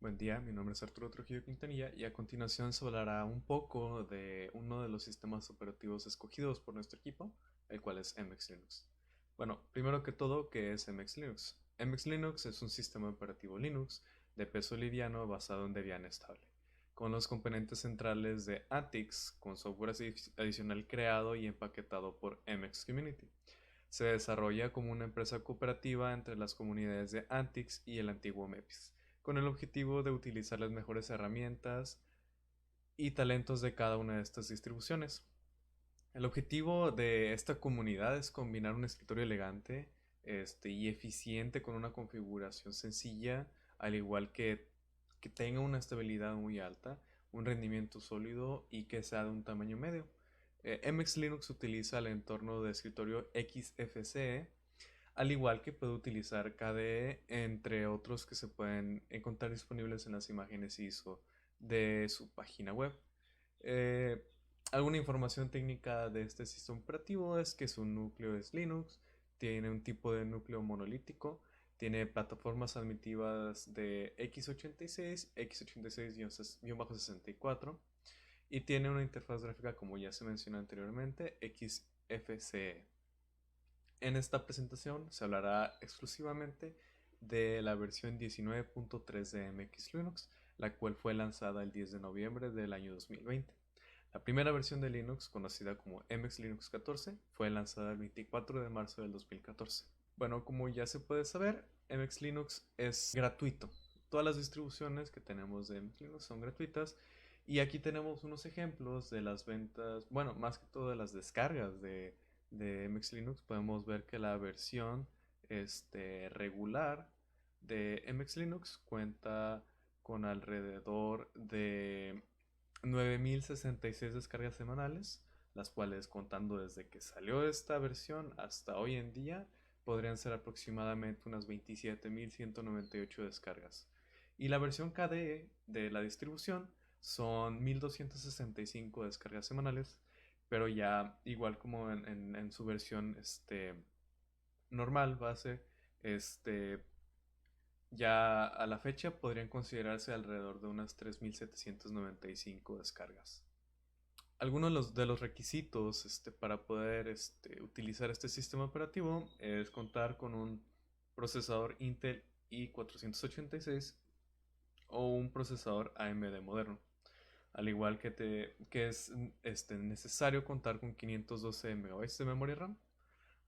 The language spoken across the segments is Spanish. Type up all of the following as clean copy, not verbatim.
Buen día, mi nombre es Arturo Trujillo Quintanilla y a continuación se hablará un poco de uno de los sistemas operativos escogidos por nuestro equipo, el cual es MX Linux. Bueno, primero que todo, ¿qué es MX Linux? MX Linux es un sistema operativo Linux de peso liviano basado en Debian estable, con los componentes centrales de Antix, con software adicional creado y empaquetado por MX Community. Se desarrolla como una empresa cooperativa entre las comunidades de Antix y el antiguo MEPIS, con el objetivo de utilizar las mejores herramientas y talentos de cada una de estas distribuciones. El objetivo de esta comunidad es combinar un escritorio elegante y eficiente con una configuración sencilla, al igual que tenga una estabilidad muy alta, un rendimiento sólido y que sea de un tamaño medio. MX Linux utiliza el entorno de escritorio XFCE, al igual que puede utilizar KDE, entre otros que se pueden encontrar disponibles en las imágenes ISO de su página web. Eh, Alguna información técnica de este sistema operativo es que su núcleo es Linux, tiene un tipo de núcleo monolítico, tiene plataformas admitivas de x86, x86-64 y tiene una interfaz gráfica como ya se mencionó anteriormente, XFCE. En esta presentación se hablará exclusivamente de la versión 19.3 de MX Linux, la cual fue lanzada el 10 de noviembre del año 2020. La primera versión de Linux, conocida como MX Linux 14, fue lanzada el 24 de marzo del 2014. Bueno, como ya se puede saber, MX Linux es gratuito. Todas las distribuciones que tenemos de MX Linux son gratuitas. Y aquí tenemos unos ejemplos de las ventas, bueno, más que todo de las descargas de MX Linux. Podemos ver que la versión regular de MX Linux cuenta con alrededor de 9066 descargas semanales, las cuales contando desde que salió esta versión hasta hoy en día podrían ser aproximadamente unas 27.198 descargas. Y la versión KDE de la distribución son 1265 descargas semanales, pero ya igual como en su versión normal, base, este, ya a la fecha podrían considerarse alrededor de unas 3795 descargas. Algunos de los requisitos para poder utilizar este sistema operativo es contar con un procesador Intel i486 o un procesador AMD moderno. Al igual que es necesario contar con 512 MB de memoria RAM,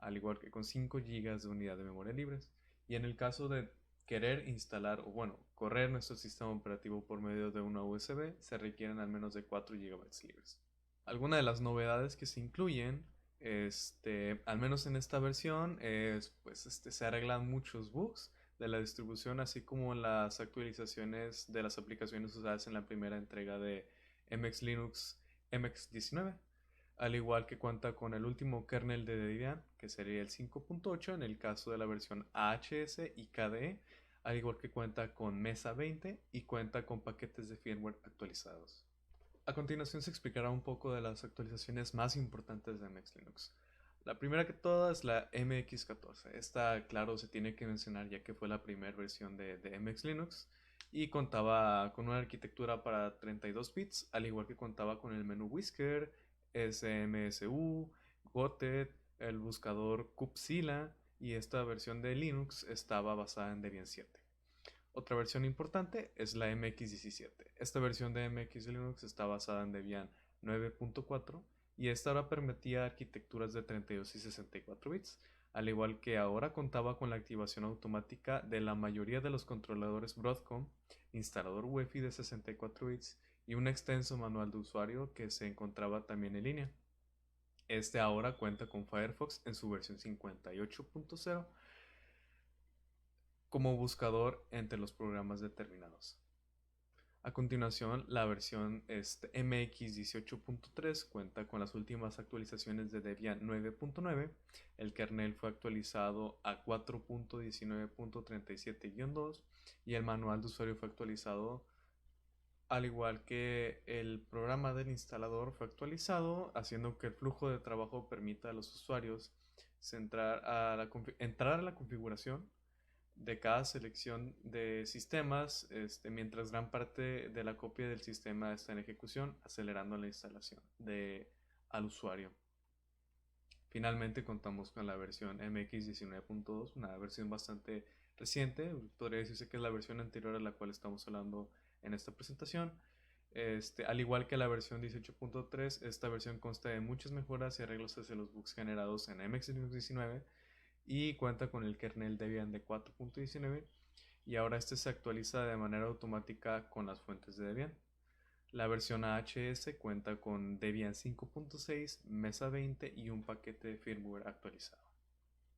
al igual que con 5 GB de unidad de memoria libres. Y en el caso de querer instalar o bueno, correr nuestro sistema operativo por medio de una USB, se requieren al menos de 4 GB libres. Algunas de las novedades que se incluyen, al menos en esta versión, es pues se arreglan muchos bugs de la distribución, así como las actualizaciones de las aplicaciones usadas en la primera entrega de MX Linux MX19, al igual que cuenta con el último kernel de Debian, que sería el 5.8 en el caso de la versión AHS y KDE, al igual que cuenta con Mesa 20 y cuenta con paquetes de firmware actualizados. A continuación se explicará un poco de las actualizaciones más importantes de MX Linux. La primera que todas es la MX14. Esta, claro, se tiene que mencionar ya que fue la primera versión de MX Linux y contaba con una arquitectura para 32 bits, al igual que contaba con el menú Whisker, SMSU, Gotet, el buscador Kubzilla y esta versión de Linux estaba basada en Debian 7. Otra versión importante es la MX17. Esta versión de MX Linux está basada en Debian 9.4 y esta ahora permitía arquitecturas de 32 y 64 bits, al igual que ahora contaba con la activación automática de la mayoría de los controladores Broadcom, instalador UEFI de 64 bits y un extenso manual de usuario que se encontraba también en línea. Este ahora cuenta con Firefox en su versión 58.0 como buscador entre los programas determinados. A continuación, la versión MX18.3 cuenta con las últimas actualizaciones de Debian 9.9. El kernel fue actualizado a 4.19.37-2 y el manual de usuario fue actualizado, al igual que el programa del instalador fue actualizado, haciendo que el flujo de trabajo permita a los usuarios entrar a la configuración de cada selección de sistemas, mientras gran parte de la copia del sistema está en ejecución, acelerando la instalación al usuario. Finalmente contamos con la versión MX 19.2, una versión bastante reciente, podría decirse que es la versión anterior a la cual estamos hablando en esta presentación. Al igual que la versión 18.3, esta versión consta de muchas mejoras y arreglos hacia los bugs generados en MX Linux 19 y cuenta con el kernel Debian de 4.19 y ahora este se actualiza de manera automática con las fuentes de Debian. La versión AHS cuenta con Debian 5.6, Mesa 20 y un paquete de firmware actualizado.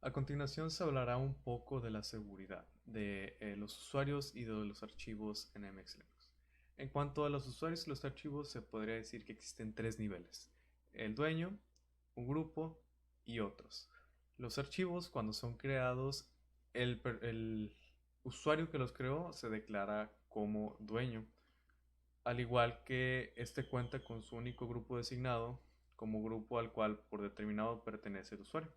A continuación se hablará un poco de la seguridad de los usuarios y de los archivos en MX Linux. En cuanto a los usuarios y los archivos, se podría decir que existen tres niveles: el dueño, un grupo y otros. Los archivos, cuando son creados, el usuario que los creó se declara como dueño, al igual que este cuenta con su único grupo designado como grupo al cual por determinado pertenece el usuario.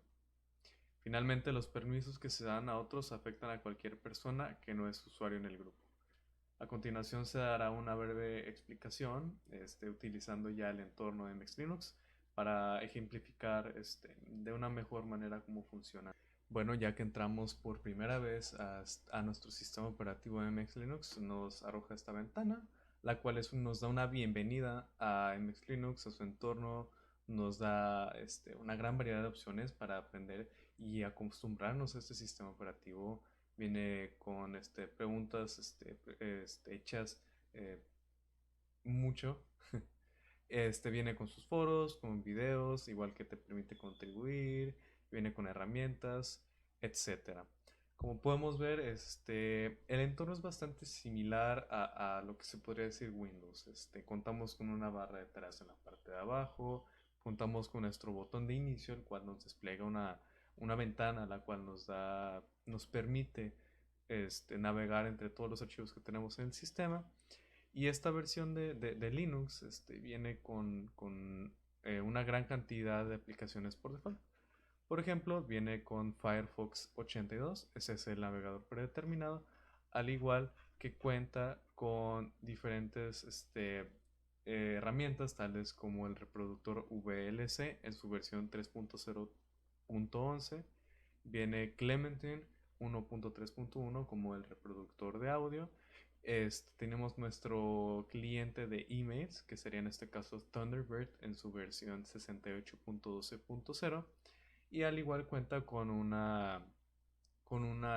Finalmente, los permisos que se dan a otros afectan a cualquier persona que no es usuario en el grupo. A continuación se dará una breve explicación utilizando ya el entorno de MX Linux para ejemplificar de una mejor manera cómo funciona. Bueno, ya que entramos por primera vez a nuestro sistema operativo de MX Linux, nos arroja esta ventana, la cual nos da una bienvenida a MX Linux, a su entorno, nos da una gran variedad de opciones para aprender y acostumbrarnos a este sistema operativo. Viene con preguntas hechas mucho. Viene con sus foros, con videos, igual que te permite contribuir, viene con herramientas, etcétera. Como podemos ver, el entorno es bastante similar a lo que se podría decir Windows. Contamos con una barra de tareas en la parte de abajo, contamos con nuestro botón de inicio, el cual nos despliega una ventana, la cual nos permite navegar entre todos los archivos que tenemos en el sistema. Y esta versión de Linux viene con una gran cantidad de aplicaciones por default. Por ejemplo, viene con Firefox 82, ese es el navegador predeterminado, al igual que cuenta con diferentes herramientas tales como el reproductor VLC en su versión 3.0.11, viene Clementine 1.3.1 como el reproductor de audio. Tenemos nuestro cliente de emails, que sería en este caso Thunderbird en su versión 68.12.0, y al igual cuenta con una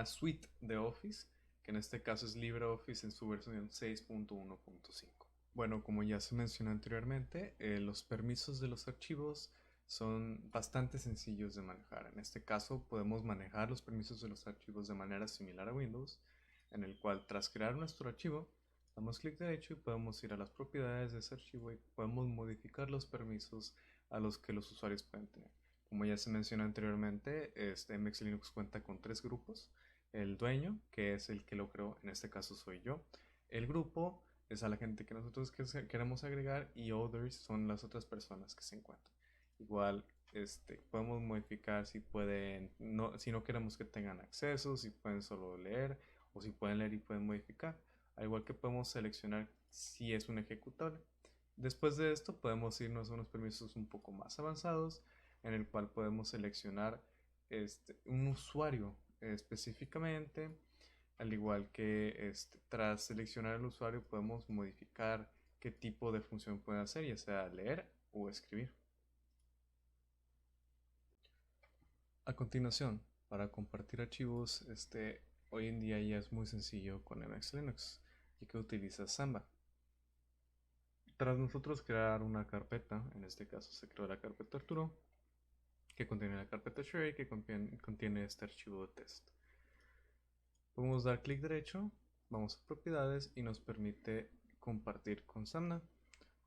suite de Office, que en este caso es LibreOffice en su versión 6.1.5. Bueno, como ya se mencionó anteriormente, los permisos de los archivos son bastante sencillos de manejar. En este caso podemos manejar los permisos de los archivos de manera similar a Windows, en el cual tras crear nuestro archivo, damos clic derecho y podemos ir a las propiedades de ese archivo y podemos modificar los permisos a los que los usuarios pueden tener. Como ya se mencionó anteriormente, MX Linux cuenta con tres grupos: el dueño, que es el que lo creó, en este caso soy yo; el grupo es a la gente que nosotros queremos agregar; y others son las otras personas que se encuentran. Igual podemos modificar si pueden, si no queremos que tengan acceso, si pueden solo leer, o si pueden leer y pueden modificar. Al igual que podemos seleccionar si es un ejecutable. Después de esto podemos irnos a unos permisos un poco más avanzados, en el cual podemos seleccionar un usuario específicamente. Al igual que tras seleccionar el usuario podemos modificar qué tipo de función puede hacer, ya sea leer o escribir. A continuación, para compartir archivos, hoy en día ya es muy sencillo con MX Linux, ya que utiliza Samba. Tras nosotros crear una carpeta, en este caso se creó la carpeta Arturo, que contiene la carpeta Sherry, que contiene este archivo de test. Podemos dar clic derecho, vamos a propiedades y nos permite compartir con Samna,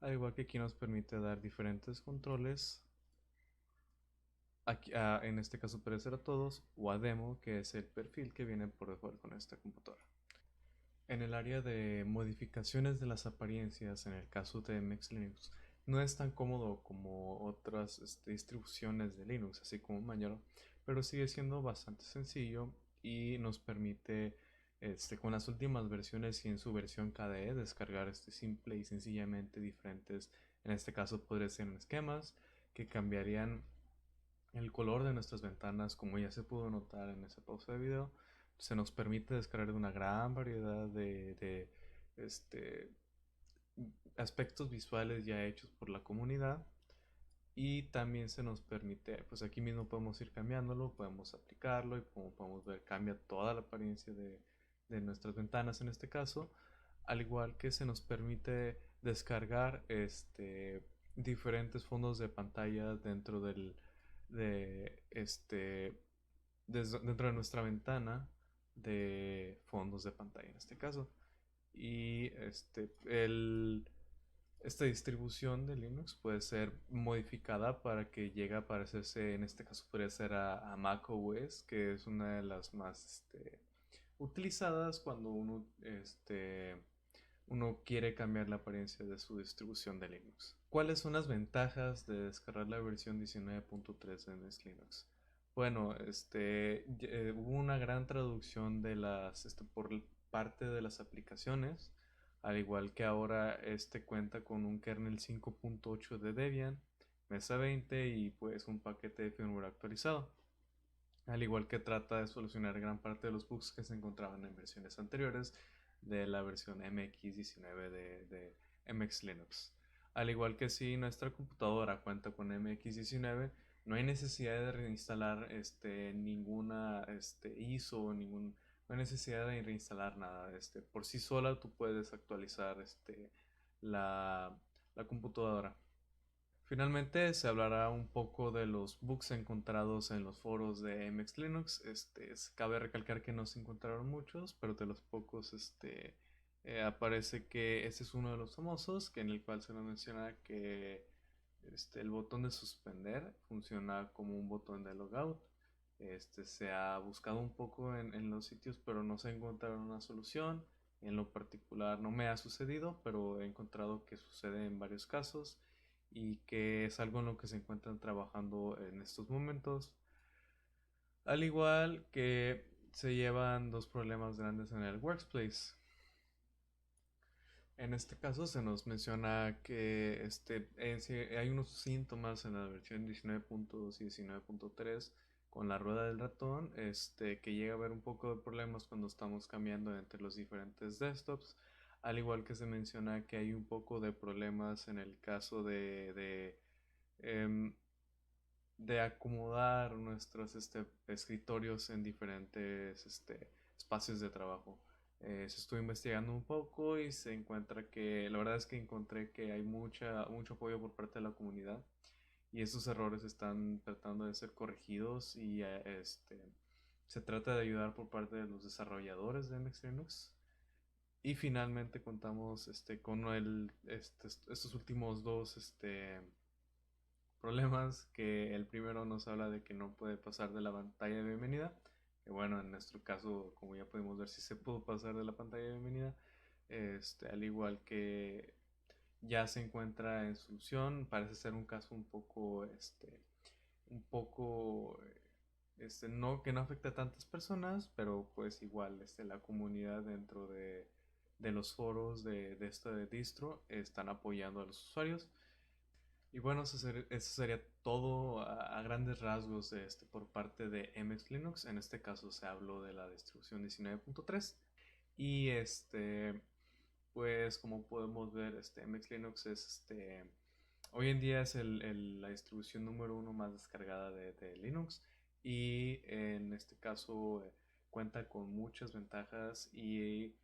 al igual que aquí nos permite dar diferentes controles. Aquí, en este caso puede ser a todos, o a demo, que es el perfil que viene por default con esta computadora. En el área de modificaciones de las apariencias, en el caso de MX Linux, no es tan cómodo como otras distribuciones de Linux, así como Manjaro, pero sigue siendo bastante sencillo y nos permite con las últimas versiones y en su versión KDE descargar simple y sencillamente diferentes, en este caso podría ser esquemas que cambiarían el color de nuestras ventanas, como ya se pudo notar en esa pausa de video. Se nos permite descargar una gran variedad de este, aspectos visuales ya hechos por la comunidad, y también se nos permite, pues aquí mismo podemos ir cambiándolo, podemos aplicarlo y como podemos ver cambia toda la apariencia de nuestras ventanas en este caso, al igual que se nos permite descargar diferentes fondos de pantalla dentro de dentro de nuestra ventana de fondos de pantalla en este caso. Y esta distribución de Linux puede ser modificada para que llegue a parecerse, en este caso podría ser a Mac OS, que es una de las más utilizadas cuando uno quiere cambiar la apariencia de su distribución de Linux. ¿Cuáles son las ventajas de descargar la versión 19.3 de MS Linux? Bueno, hubo una gran traducción de por parte de las aplicaciones, al igual que ahora cuenta con un kernel 5.8 de Debian, Mesa 20 y pues un paquete de firmware actualizado, al igual que trata de solucionar gran parte de los bugs que se encontraban en versiones anteriores de la versión MX19 de MX Linux. Al igual que si nuestra computadora cuenta con MX19, no hay necesidad de reinstalar ninguna ISO, no hay necesidad de reinstalar nada. Por sí sola tú puedes actualizar la, la computadora. Finalmente se hablará un poco de los bugs encontrados en los foros de MX Linux. Cabe recalcar que no se encontraron muchos, pero de los pocos aparece que este es uno de los famosos, en el cual se nos menciona que el botón de suspender funciona como un botón de logout. Se ha buscado un poco en los sitios, pero no se ha encontrado una solución. En lo particular no me ha sucedido, pero he encontrado que sucede en varios casos y que es algo en lo que se encuentran trabajando en estos momentos. Al igual que se llevan dos problemas grandes en el workplace. En este caso se nos menciona que hay unos síntomas en la versión 19.2 y 19.3 con la rueda del ratón, que llega a haber un poco de problemas cuando estamos cambiando entre los diferentes desktops, al igual que se menciona que hay un poco de problemas en el caso em, de acomodar nuestros escritorios en diferentes espacios de trabajo. Se estuvo investigando un poco y se encuentra que, la verdad es que encontré que hay mucho apoyo por parte de la comunidad y esos errores están tratando de ser corregidos y se trata de ayudar por parte de los desarrolladores de MX Linux. Y finalmente contamos con estos últimos dos problemas, que el primero nos habla de que no puede pasar de la pantalla de bienvenida, que bueno, en nuestro caso, como ya podemos ver, si se pudo pasar de la pantalla de bienvenida, al igual que ya se encuentra en solución. Parece ser un caso un poco, no, que no afecta a tantas personas, pero pues igual, la comunidad dentro de los foros de esta de distro están apoyando a los usuarios. Y bueno, eso sería todo a grandes rasgos por parte de MX Linux. En este caso se habló de la distribución 19.3. Y pues como podemos ver, MX Linux es hoy en día es la distribución número uno más descargada de Linux. Y en este caso cuenta con muchas ventajas y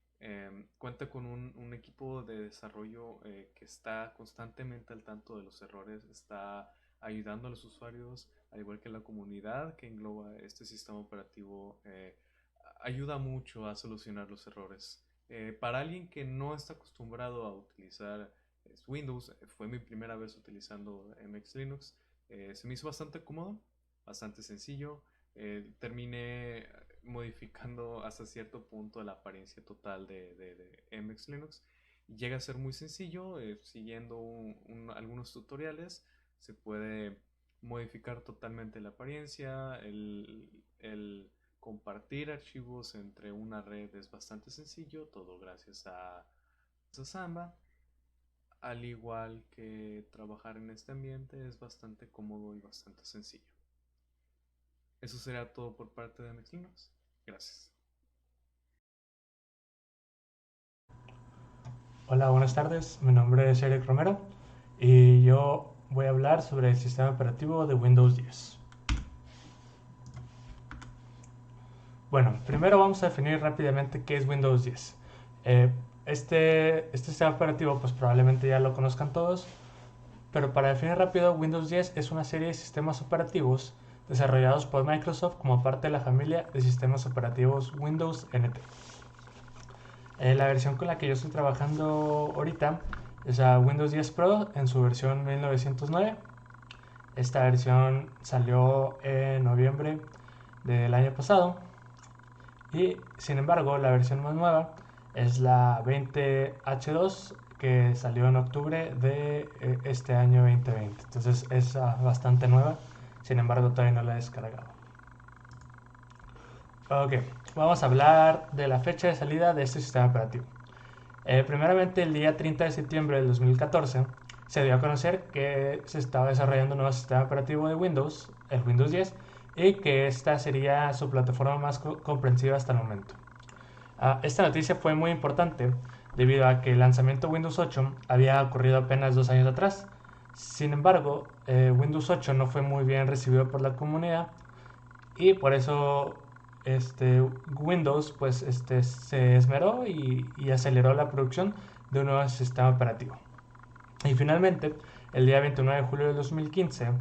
cuenta con un equipo de desarrollo que está constantemente al tanto de los errores, está ayudando a los usuarios, al igual que la comunidad que engloba este sistema operativo, ayuda mucho a solucionar los errores. Para alguien que no está acostumbrado a utilizar Windows, fue mi primera vez utilizando MX Linux, se me hizo bastante cómodo, bastante sencillo. Terminé modificando hasta cierto punto la apariencia total de MX Linux. Llega a ser muy sencillo, siguiendo algunos tutoriales se puede modificar totalmente la apariencia, compartir archivos entre una red es bastante sencillo, todo gracias a Samba. Al igual que trabajar en este ambiente es bastante cómodo y bastante sencillo. Eso será todo por parte de Mix Linux. Gracias. Hola, buenas tardes. Mi nombre es Eric Romero y yo voy a hablar sobre el sistema operativo de Windows 10. Bueno, primero vamos a definir rápidamente qué es Windows 10. Este sistema operativo pues probablemente ya lo conozcan todos, pero para definir rápido, Windows 10 es una serie de sistemas operativos desarrollados por Microsoft como parte de la familia de sistemas operativos Windows NT. La versión con la que yo estoy trabajando ahorita es la Windows 10 Pro en su versión 1909. Esta versión salió en noviembre del año pasado y sin embargo la versión más nueva es la 20H2 que salió en octubre de este año 2020. Entonces es bastante nueva, sin embargo todavía no la he descargado. Ok, vamos a hablar de la fecha de salida de este sistema operativo. Primeramente, el día 30 de septiembre del 2014 se dio a conocer que se estaba desarrollando un nuevo sistema operativo de Windows, el Windows 10, y que esta sería su plataforma más comprensiva hasta el momento. Esta noticia fue muy importante debido a que el lanzamiento de Windows 8 había ocurrido apenas 2 años atrás. Sin embargo, Windows 8 no fue muy bien recibido por la comunidad y por eso Windows pues, se esmeró y aceleró la producción de un nuevo sistema operativo. Y finalmente, el día 29 de julio de 2015,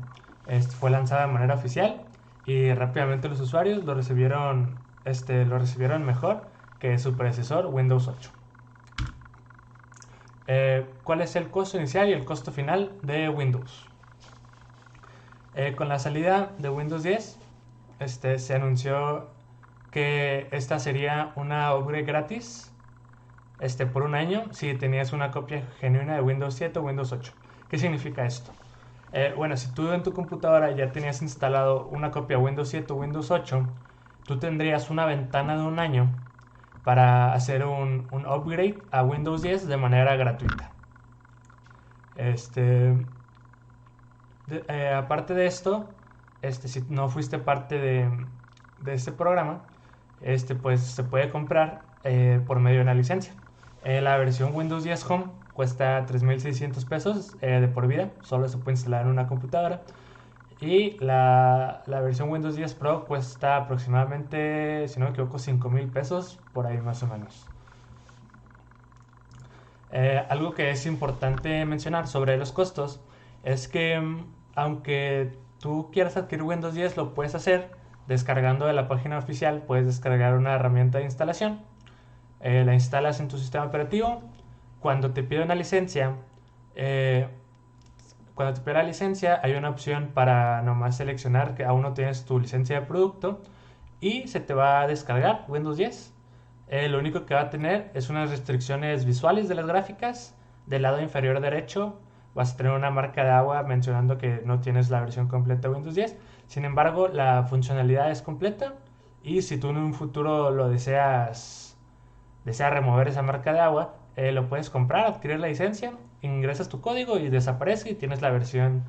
fue lanzada de manera oficial y rápidamente los usuarios lo recibieron mejor que su predecesor Windows 8. ¿Cuál es el costo inicial y el costo final de Windows? Con la salida de Windows 10, se anunció que esta sería una upgrade gratis por un año si tenías una copia genuina de Windows 7 o Windows 8. ¿Qué significa esto? Bueno, si tú en tu computadora ya tenías instalado una copia de Windows 7 o Windows 8, tú tendrías una ventana de un año para hacer un upgrade a Windows 10 de manera gratuita. Aparte de esto, si no fuiste parte de este programa, pues se puede comprar por medio de una licencia. La versión Windows 10 Home cuesta 3,600 pesos de por vida, solo se puede instalar en una computadora. Y la versión Windows 10 Pro cuesta aproximadamente, si no me equivoco, 5,000 pesos, por ahí más o menos. Algo que es importante mencionar sobre los costos es que aunque tú quieras adquirir Windows 10, lo puedes hacer descargando de la página oficial. Puedes descargar una herramienta de instalación, la instalas en tu sistema operativo. Cuando te pide una licencia, hay una opción para nomás seleccionar que aún no tienes tu licencia de producto y se te va a descargar Windows 10. Lo único que va a tener es unas restricciones visuales de las gráficas. Del lado inferior derecho vas a tener una marca de agua mencionando que no tienes la versión completa de Windows 10. Sin embargo, la funcionalidad es completa y si tú en un futuro lo deseas remover esa marca de agua, lo puedes comprar, adquirir la licencia, ingresas tu código y desaparece y tienes la versión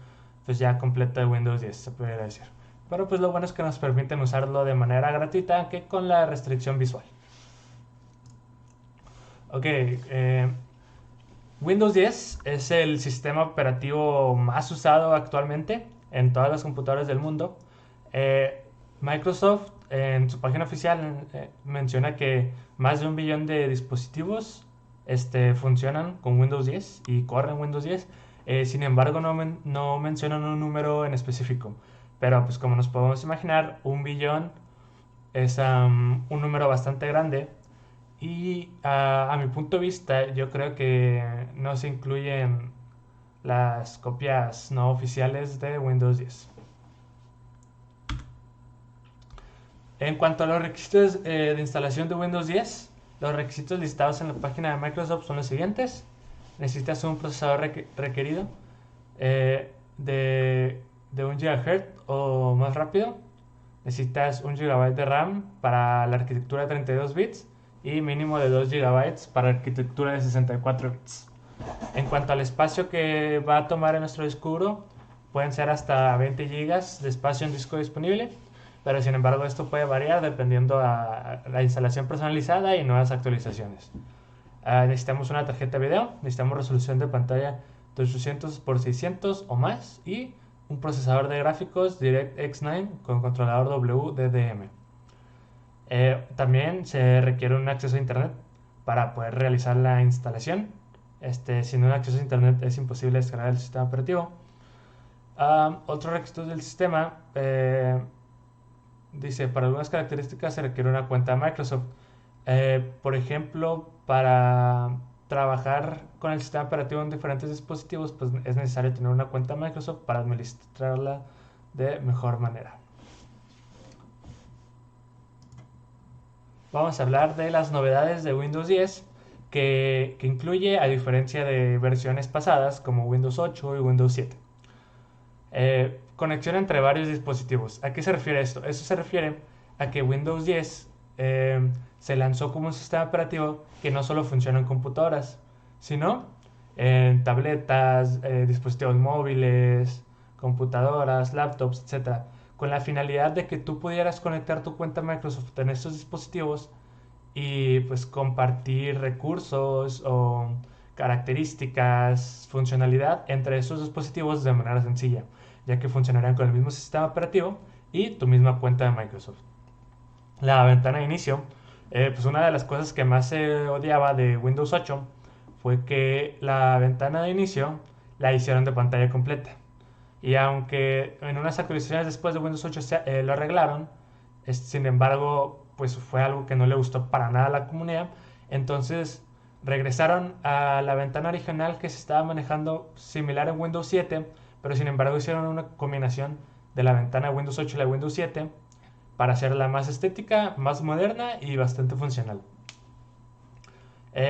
pues ya completa de Windows 10, se pudiera decir. Pero pues lo bueno es que nos permiten usarlo de manera gratuita, aunque con la restricción visual. Ok, Windows 10 es el sistema operativo más usado actualmente en todas las computadoras del mundo. Microsoft en su página oficial menciona que más de 1 billón de dispositivos funcionan con Windows 10 y corren Windows 10. Sin embargo, no mencionan un número en específico. Pero pues como nos podemos imaginar, 1 billón es un número bastante grande. Y a mi punto de vista, yo creo que no se incluyen las copias no oficiales de Windows 10. En cuanto a los requisitos de instalación de Windows 10, los requisitos listados en la página de Microsoft son los siguientes. Necesitas un procesador requerido de 1 GHz o más rápido. necesitas 1 GB de RAM para la arquitectura de 32 bits y mínimo de 2 GB para la arquitectura de 64 bits. En cuanto al espacio que va a tomar en nuestro disco duro, pueden ser hasta 20 GB de espacio en disco disponible, pero sin embargo esto puede variar dependiendo a la instalación personalizada y nuevas actualizaciones. Necesitamos una tarjeta de video, necesitamos resolución de pantalla de 800x600 o más y un procesador de gráficos DirectX 9 con controlador WDDM. También se requiere un acceso a internet para poder realizar la instalación. Sin un acceso a internet es imposible descargar el sistema operativo. Otro requisito del sistema dice, para algunas características se requiere una cuenta de Microsoft. Por ejemplo, para trabajar con el sistema operativo en diferentes dispositivos, pues es necesario tener una cuenta de Microsoft para administrarla de mejor manera. Vamos a hablar de las novedades de Windows 10 que incluye, a diferencia de versiones pasadas como Windows 8 y Windows 7. Conexión entre varios dispositivos. ¿A qué se refiere esto? Esto se refiere a que Windows 10 se lanzó como un sistema operativo que no solo funciona en computadoras, sino en tabletas, dispositivos móviles, computadoras, laptops, etc. Con la finalidad de que tú pudieras conectar tu cuenta Microsoft en estos dispositivos y pues compartir recursos o características, funcionalidad entre esos dispositivos de manera sencilla, ya que funcionarían con el mismo sistema operativo y tu misma cuenta de Microsoft. La ventana de inicio, pues una de las cosas que más se odiaba de Windows 8 fue que la ventana de inicio la hicieron de pantalla completa. Y aunque en unas actualizaciones después de Windows 8 lo arreglaron, sin embargo, pues fue algo que no le gustó para nada a la comunidad. Entonces regresaron a la ventana original que se estaba manejando similar en Windows 7, pero sin embargo hicieron una combinación de la ventana de Windows 8 y la de Windows 7 para hacerla más estética, más moderna y bastante funcional.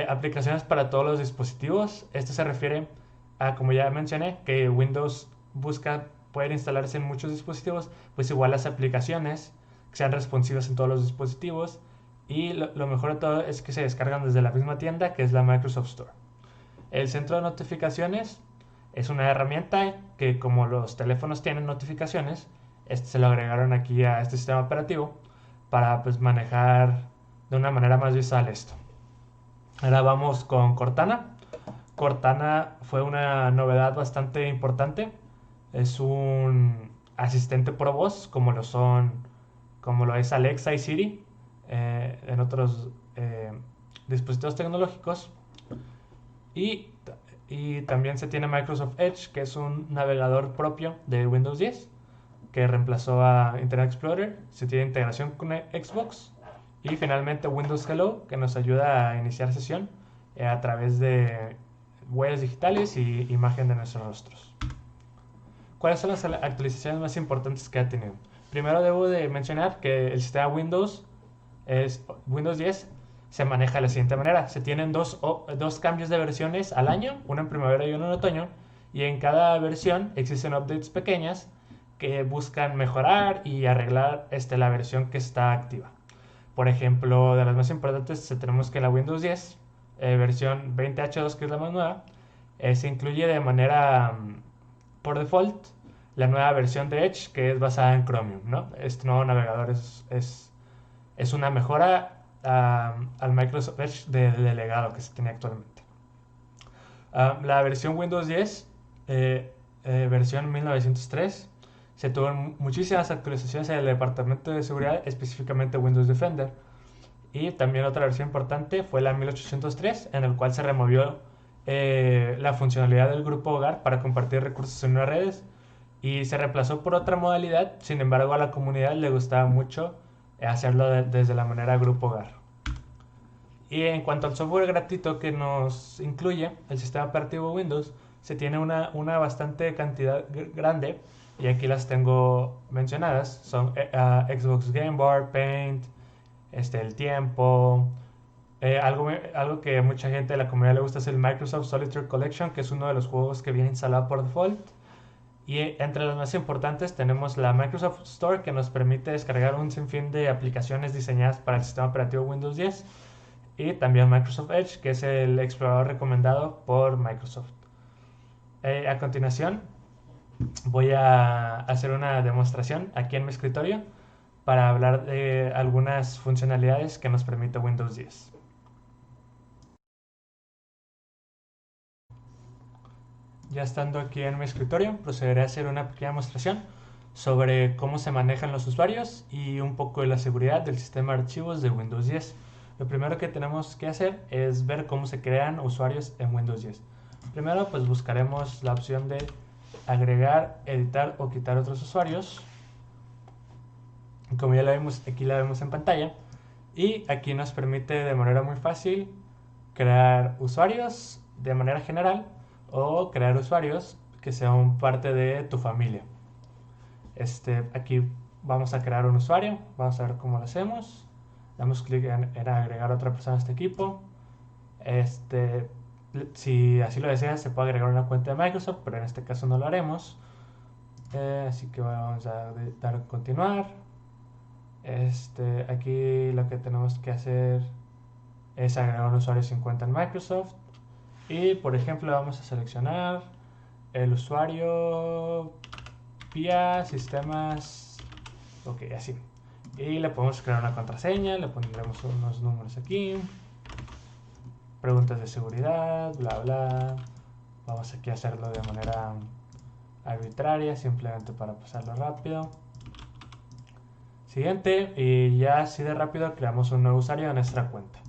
Aplicaciones para todos los dispositivos. Esto se refiere a, como ya mencioné, que Windows busca poder instalarse en muchos dispositivos, pues igual las aplicaciones que sean responsivas en todos los dispositivos, y lo mejor de todo es que se descargan desde la misma tienda que es la Microsoft Store. El centro de notificaciones es una herramienta que, como los teléfonos tienen notificaciones, se lo agregaron aquí a este sistema operativo para pues manejar de una manera más visual esto. Ahora vamos con Cortana. Cortana fue una novedad bastante importante. Es un asistente por voz como lo es Alexa y Siri en otros dispositivos tecnológicos. Y también se tiene Microsoft Edge, que es un navegador propio de Windows 10 que reemplazó a Internet Explorer. Se tiene integración con Xbox. Y finalmente Windows Hello, que nos ayuda a iniciar sesión a través de huellas digitales y imagen de nuestros rostros. ¿Cuáles son las actualizaciones más importantes que ha tenido? Primero debo de mencionar que el sistema Windows 10 se maneja de la siguiente manera. Se tienen dos cambios de versiones al año, uno en primavera y uno en otoño, y en cada versión existen updates pequeñas que buscan mejorar y arreglar la versión que está activa. Por ejemplo, de las más importantes tenemos que la Windows 10, versión 20H2, que es la más nueva, se incluye de manera por default la nueva versión de Edge, que es basada en Chromium, ¿no? Este nuevo navegador es una mejora al Microsoft Edge del legado que se tiene actualmente. La versión Windows 10, versión 1903, se tuvieron muchísimas actualizaciones en el departamento de seguridad, específicamente Windows Defender. Y también otra versión importante fue la 1803, en el cual se removió la funcionalidad del grupo hogar para compartir recursos en unas redes y se reemplazó por otra modalidad. Sin embargo, a la comunidad le gustaba mucho hacerlo desde la manera grupo hogar. Y en cuanto al software gratuito que nos incluye el sistema operativo Windows, se tiene una bastante cantidad grande, y aquí las tengo mencionadas. Son Xbox Game Bar, Paint, el tiempo. Algo que a mucha gente de la comunidad le gusta es el Microsoft Solitaire Collection, que es uno de los juegos que viene instalado por default. Y entre las más importantes tenemos la Microsoft Store, que nos permite descargar un sinfín de aplicaciones diseñadas para el sistema operativo Windows 10. Y también Microsoft Edge, que es el explorador recomendado por Microsoft. A continuación voy a hacer una demostración aquí en mi escritorio para hablar de algunas funcionalidades que nos permite Windows 10. Ya estando aquí en mi escritorio, procederé a hacer una pequeña demostración sobre cómo se manejan los usuarios y un poco de la seguridad del sistema de archivos de Windows 10. Lo primero que tenemos que hacer es ver cómo se crean usuarios en Windows 10. Primero, pues buscaremos la opción de agregar, editar o quitar otros usuarios. Como ya la vemos, aquí la vemos en pantalla. Y aquí nos permite de manera muy fácil crear usuarios de manera general o crear usuarios que sean parte de tu familia. Aquí vamos a crear un usuario, vamos a ver cómo lo hacemos. Damos clic en agregar a otra persona a este equipo. Si así lo deseas, se puede agregar una cuenta de Microsoft, pero en este caso no lo haremos. Así que vamos a dar a continuar. Aquí lo que tenemos que hacer es agregar un usuario sin cuenta en Microsoft. Y por ejemplo vamos a seleccionar el usuario vía sistemas, ok, así. Y le podemos crear una contraseña, le pondremos unos números aquí, preguntas de seguridad, bla bla. Vamos aquí a hacerlo de manera arbitraria, simplemente para pasarlo rápido. Siguiente, y ya así de rápido creamos un nuevo usuario en nuestra cuenta.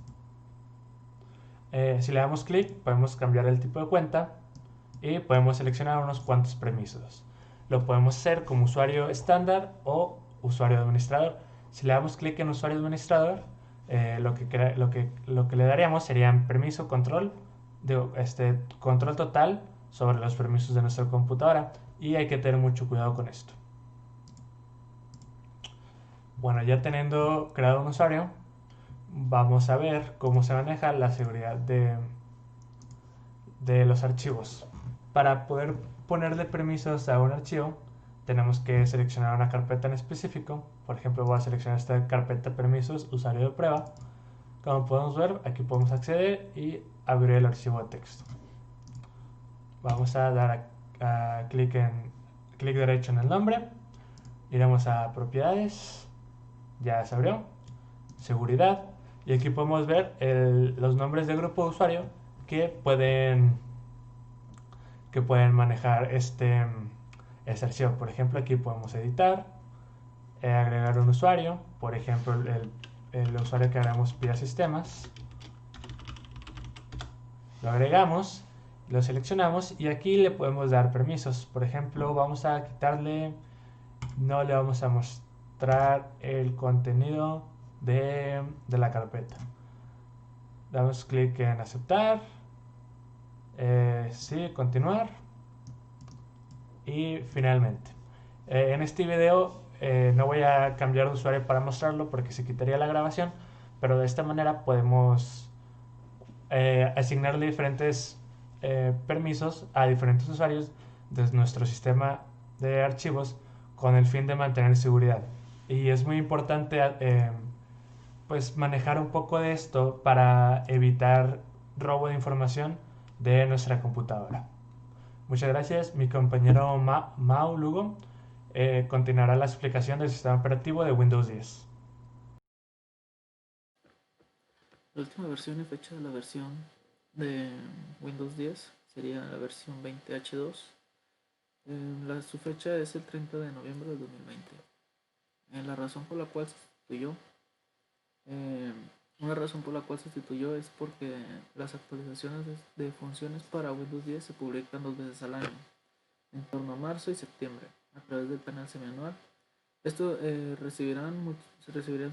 Si le damos clic, podemos cambiar el tipo de cuenta y podemos seleccionar unos cuantos permisos. Lo podemos hacer como usuario estándar o usuario administrador. Si le damos clic en usuario administrador, lo que le daríamos sería permiso control, control total sobre los permisos de nuestra computadora, y hay que tener mucho cuidado con esto. Bueno, ya teniendo creado un usuario, vamos a ver cómo se maneja la seguridad de los archivos. Para poder ponerle permisos a un archivo, tenemos que seleccionar una carpeta en específico. Por ejemplo, voy a seleccionar esta carpeta permisos usuario de prueba. Como podemos ver, aquí podemos acceder y abrir el archivo de texto. Vamos a dar a clic derecho en el nombre. Iremos a propiedades. Ya se abrió. Seguridad. Y aquí podemos ver los nombres de grupo de usuario que pueden manejar este archivo. Por ejemplo, aquí podemos editar, agregar un usuario, por ejemplo, el usuario que agregamos vía sistemas. Lo agregamos, lo seleccionamos y aquí le podemos dar permisos. Por ejemplo, vamos a quitarle, no le vamos a mostrar el contenido de la carpeta. Damos clic en aceptar, sí, continuar. Y finalmente, en este video no voy a cambiar de usuario para mostrarlo porque se quitaría la grabación, pero de esta manera podemos asignarle diferentes permisos a diferentes usuarios de nuestro sistema de archivos con el fin de mantener seguridad. Y es muy importante pues manejar un poco de esto para evitar robo de información de nuestra computadora. Muchas gracias. Mi compañero Mau Lugo continuará la explicación del sistema operativo de Windows 10. La última versión y fecha de la versión de Windows 10 sería la versión 20H2. Su fecha es el 30 de noviembre del 2020. La razón por la cual se sustituyó, una razón por la cual se sustituyó es porque las actualizaciones de funciones para Windows 10 se publican 2 veces al año, en torno a marzo y septiembre, a través del canal semianual. Esto recibirán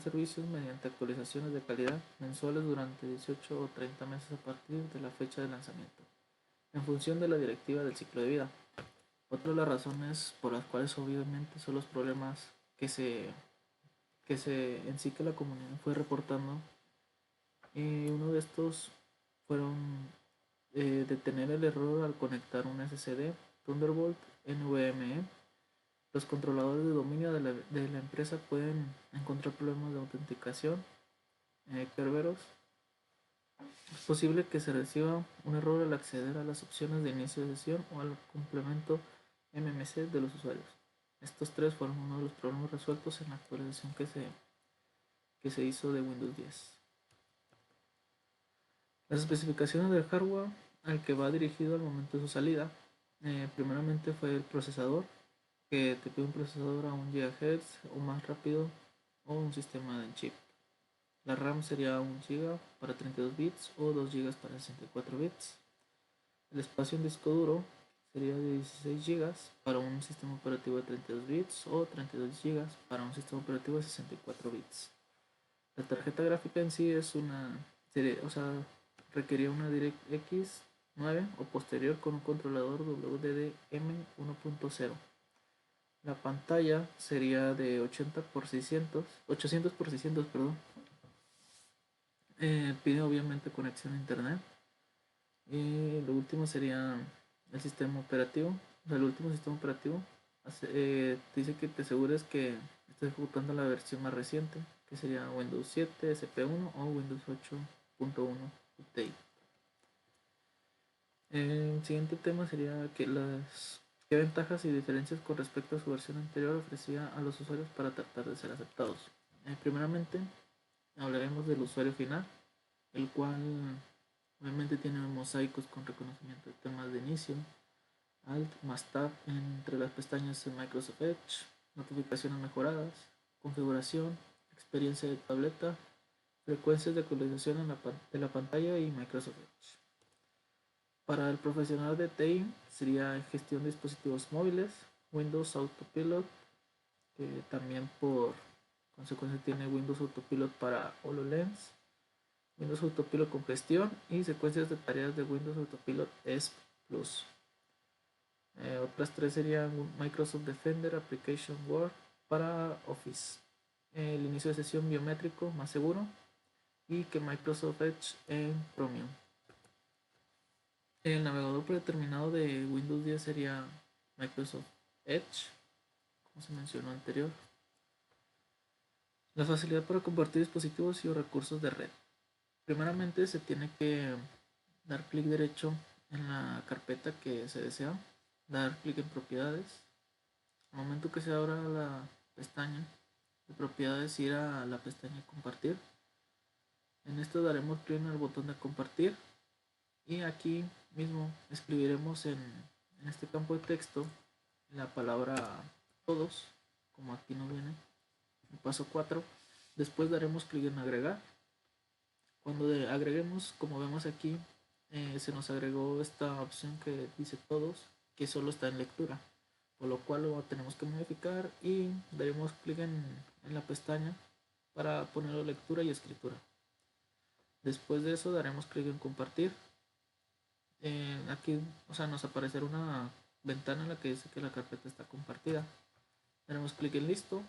servicios mediante actualizaciones de calidad mensuales durante 18 o 30 meses a partir de la fecha de lanzamiento, en función de la directiva del ciclo de vida. Otra de las razones por las cuales obviamente son los problemas que la comunidad fue reportando, y uno de estos fueron detener el error al conectar un SSD Thunderbolt NVMe. Los controladores de dominio de la empresa pueden encontrar problemas de autenticación. Kerberos. Es posible que se reciba un error al acceder a las opciones de inicio de sesión o al complemento MMC de los usuarios. Estos tres fueron uno de los problemas resueltos en la actualización que se hizo de Windows 10. Las especificaciones del hardware al que va dirigido al momento de su salida. Primeramente fue el procesador, que te pide un procesador a 1 GHz o más rápido, o un sistema de chip. La RAM sería 1 GB para 32 bits o 2 GB para 64 bits. El espacio en disco duro sería de 16 GB para un sistema operativo de 32 bits o 32 GB para un sistema operativo de 64 bits. La tarjeta gráfica en sí es requería una DirectX 9 o posterior con un controlador WDM 1.0. La pantalla sería de 800 por 600, perdón. Pide obviamente conexión a internet. Y lo último sería el sistema operativo. El último sistema operativo dice que te asegures que estés ejecutando la versión más reciente, que sería Windows 7 SP1 o Windows 8.1 Update. El siguiente tema sería qué ventajas y diferencias con respecto a su versión anterior ofrecía a los usuarios para tratar de ser aceptados. Primeramente hablaremos del usuario final, el cual obviamente tiene mosaicos con reconocimiento de temas de inicio, Alt más Tab entre las pestañas de Microsoft Edge, notificaciones mejoradas, configuración, experiencia de tableta, frecuencias de actualización de la pantalla y Microsoft Edge. Para el profesional de TI sería gestión de dispositivos móviles, Windows Autopilot, que también por consecuencia tiene Windows Autopilot para HoloLens, Windows Autopilot con gestión y secuencias de tareas de Windows Autopilot ESP Plus. Otras tres serían Microsoft Defender Application Word para Office, el inicio de sesión biométrico más seguro y que Microsoft Edge en Chromium. El navegador predeterminado de Windows 10 sería Microsoft Edge, como se mencionó anterior. La facilidad para compartir dispositivos y recursos de red. Primeramente se tiene que dar clic derecho en la carpeta que se desea, dar clic en propiedades. Al momento que se abra la pestaña de propiedades, ir a la pestaña compartir. En esto daremos clic en el botón de compartir y aquí mismo escribiremos en este campo de texto la palabra todos, como aquí nos viene. El paso 4. Después daremos clic en agregar. Cuando agreguemos, como vemos aquí, se nos agregó esta opción que dice todos, que solo está en lectura, por lo cual lo tenemos que modificar y daremos clic en la pestaña para ponerlo lectura y escritura. Después de eso daremos clic en compartir. Aquí nos aparecerá una ventana en la que dice que la carpeta está compartida. Daremos clic en listo.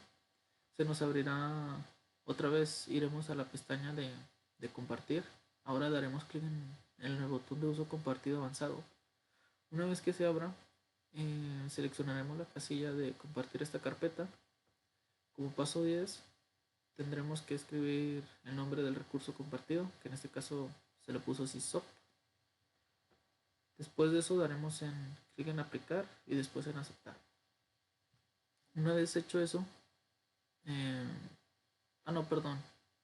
Se nos abrirá otra vez, iremos a la pestaña de compartir. Ahora daremos clic en el botón de uso compartido avanzado. Una vez que se abra, seleccionaremos la casilla de compartir esta carpeta. Como paso 10 tendremos que escribir el nombre del recurso compartido, que en este caso se le puso SysOp. Después de eso daremos clic en aplicar y después en aceptar. Una vez hecho eso,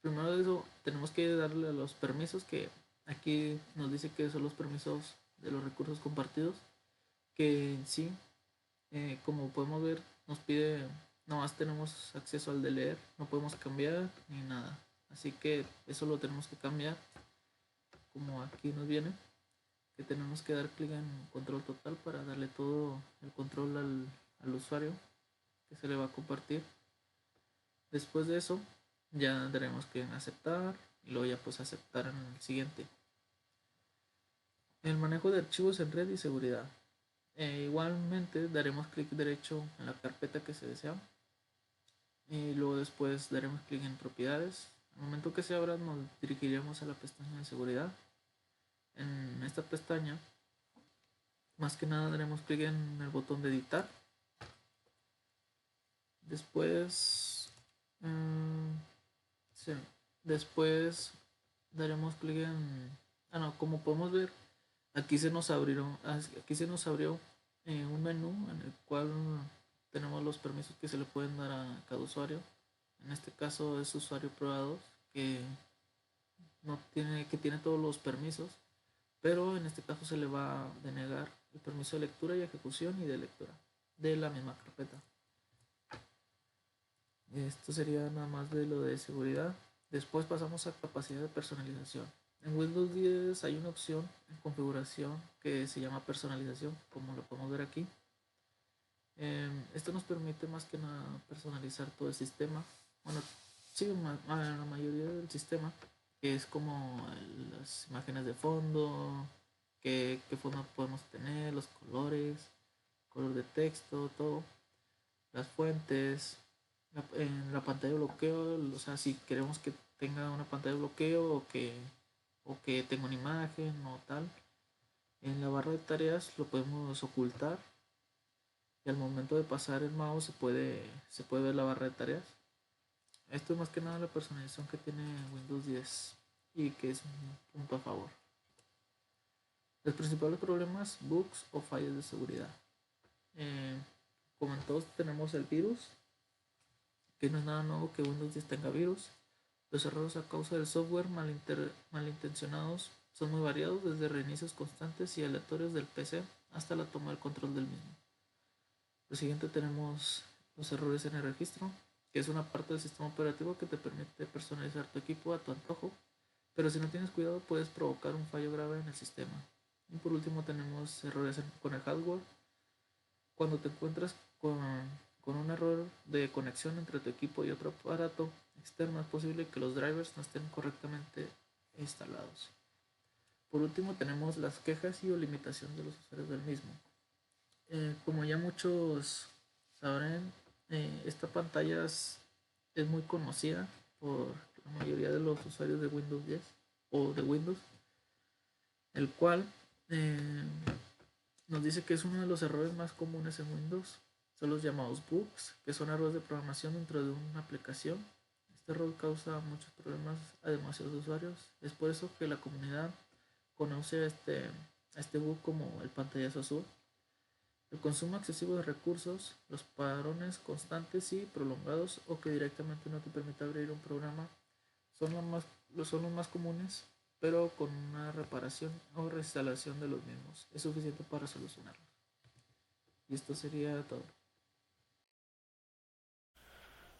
primero de eso tenemos que darle a los permisos, que aquí nos dice que son los permisos de los recursos compartidos, que en sí, como podemos ver, nos pide, nada más tenemos acceso al de leer, no podemos cambiar ni nada, así que eso lo tenemos que cambiar, como aquí nos viene, que tenemos que dar clic en control total para darle todo el control al usuario que se le va a compartir. Después de eso ya daremos clic en aceptar y luego ya pues aceptar en el siguiente. El manejo de archivos en red y seguridad. Igualmente daremos clic derecho en la carpeta que se desea y luego después daremos clic en propiedades. Al momento que se abra nos dirigiremos a la pestaña de seguridad. En esta pestaña más que nada daremos clic en el botón de editar. Después, sí, después daremos clic en, como podemos ver, aquí se nos abrió un menú en el cual tenemos los permisos que se le pueden dar a cada usuario. En este caso es usuario probador que no tiene, que tiene todos los permisos, pero en este caso se le va a denegar el permiso de lectura y ejecución y de lectura de la misma carpeta. Esto sería nada más de lo de seguridad. Después pasamos a capacidad de personalización. En Windows 10 hay una opción en configuración que se llama personalización, como lo podemos ver aquí. Esto nos permite más que nada personalizar todo el sistema. Bueno, sí, la mayoría del sistema, que es como las imágenes de fondo, qué fondo podemos tener, los colores, color de texto, todo, las fuentes, en la pantalla de bloqueo, o sea, si queremos que tenga una pantalla de bloqueo o que tenga una imagen o tal, en la barra de tareas lo podemos ocultar y al momento de pasar el mouse se puede ver la barra de tareas. Esto es más que nada la personalización que tiene Windows 10 y que es un punto a favor. Los principales problemas, bugs o fallas de seguridad. Como en todos tenemos el virus, que no es nada nuevo que Windows 10 tenga virus. Los errores a causa del software malintencionados son muy variados, desde reinicios constantes y aleatorios del PC hasta la toma del control del mismo. Lo siguiente tenemos los errores en el registro, que es una parte del sistema operativo que te permite personalizar tu equipo a tu antojo, pero si no tienes cuidado puedes provocar un fallo grave en el sistema. Y por último tenemos errores con el hardware. Cuando te encuentras con un error de conexión entre tu equipo y otro aparato externo, es posible que los drivers no estén correctamente instalados. Por último tenemos las quejas y o limitación de los usuarios del mismo. Como ya muchos sabrán, esta pantalla es muy conocida por la mayoría de los usuarios de Windows 10 o de Windows, el cual nos dice que es uno de los errores más comunes en Windows. Son los llamados bugs, que son errores de programación dentro de una aplicación. Este error causa muchos problemas a demasiados usuarios. Es por eso que la comunidad conoce a este bug como el pantallazo azul. El consumo excesivo de recursos, los parones constantes y prolongados o que directamente no te permite abrir un programa son los más comunes, pero con una reparación o reinstalación de los mismos es suficiente para solucionarlos. Y esto sería todo.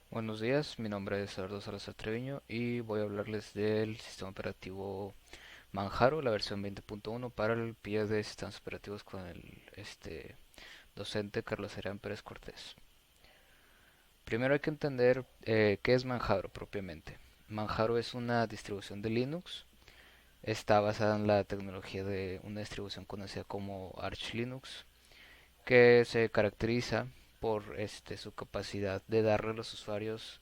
Buenos días, mi nombre es Eduardo Salazar Treviño y voy a hablarles del sistema operativo Manjaro, la versión 20.1 para el pie de sistemas operativos con el docente Carlos Adrián Pérez Cortés. Primero hay que entender qué es Manjaro propiamente. Manjaro es una distribución de Linux. Está basada en la tecnología de una distribución conocida como Arch Linux, que se caracteriza por su capacidad de darle a los usuarios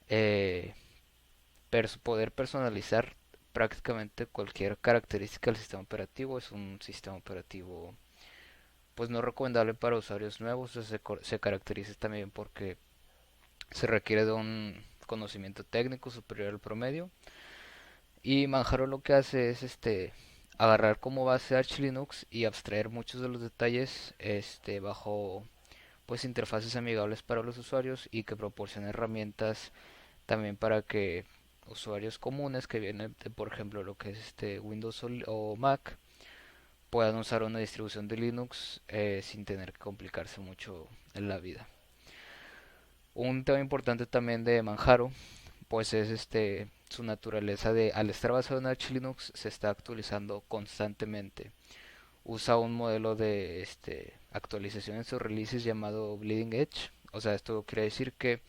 eh, poder personalizar prácticamente cualquier característica del sistema operativo. Es un sistema operativo pues no recomendable para usuarios nuevos. Se caracteriza también porque se requiere de un conocimiento técnico superior al promedio, y Manjaro lo que hace es agarrar como base Arch Linux y abstraer muchos de los detalles bajo pues interfaces amigables para los usuarios y que proporciona herramientas también para que usuarios comunes que vienen de, por ejemplo, lo que es Windows o Mac, puedan usar una distribución de Linux sin tener que complicarse mucho en la vida. Un tema importante también de Manjaro pues es su naturaleza de, al estar basado en Arch Linux, se está actualizando constantemente. Usa un modelo de actualización en sus releases llamado Bleeding Edge. O sea, esto quiere decir que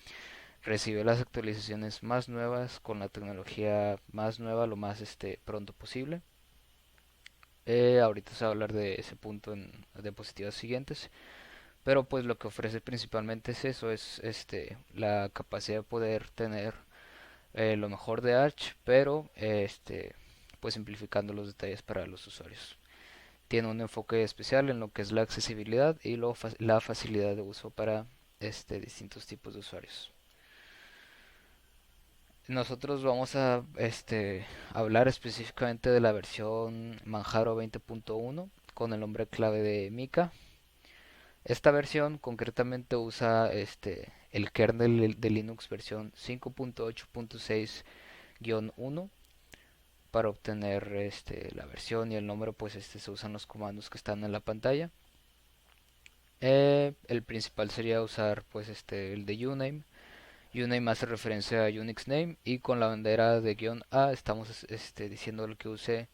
recibe las actualizaciones más nuevas con la tecnología más nueva lo más pronto posible. Ahorita se va a hablar de ese punto en diapositivas siguientes, pero pues lo que ofrece principalmente es eso, es la capacidad de poder tener lo mejor de Arch, pero pues simplificando los detalles para los usuarios. tiene un enfoque especial en lo que es la accesibilidad y la facilidad de uso para distintos tipos de usuarios. Nosotros vamos a hablar específicamente de la versión Manjaro 20.1 con el nombre clave de Mika. Esta versión concretamente usa el kernel de Linux versión 5.8.6-1 para obtener la versión y el nombre, pues se usan los comandos que están en la pantalla. El principal sería usar pues el de uname. Uname hace referencia a Unix name y con la bandera de "-a" estamos diciendo que use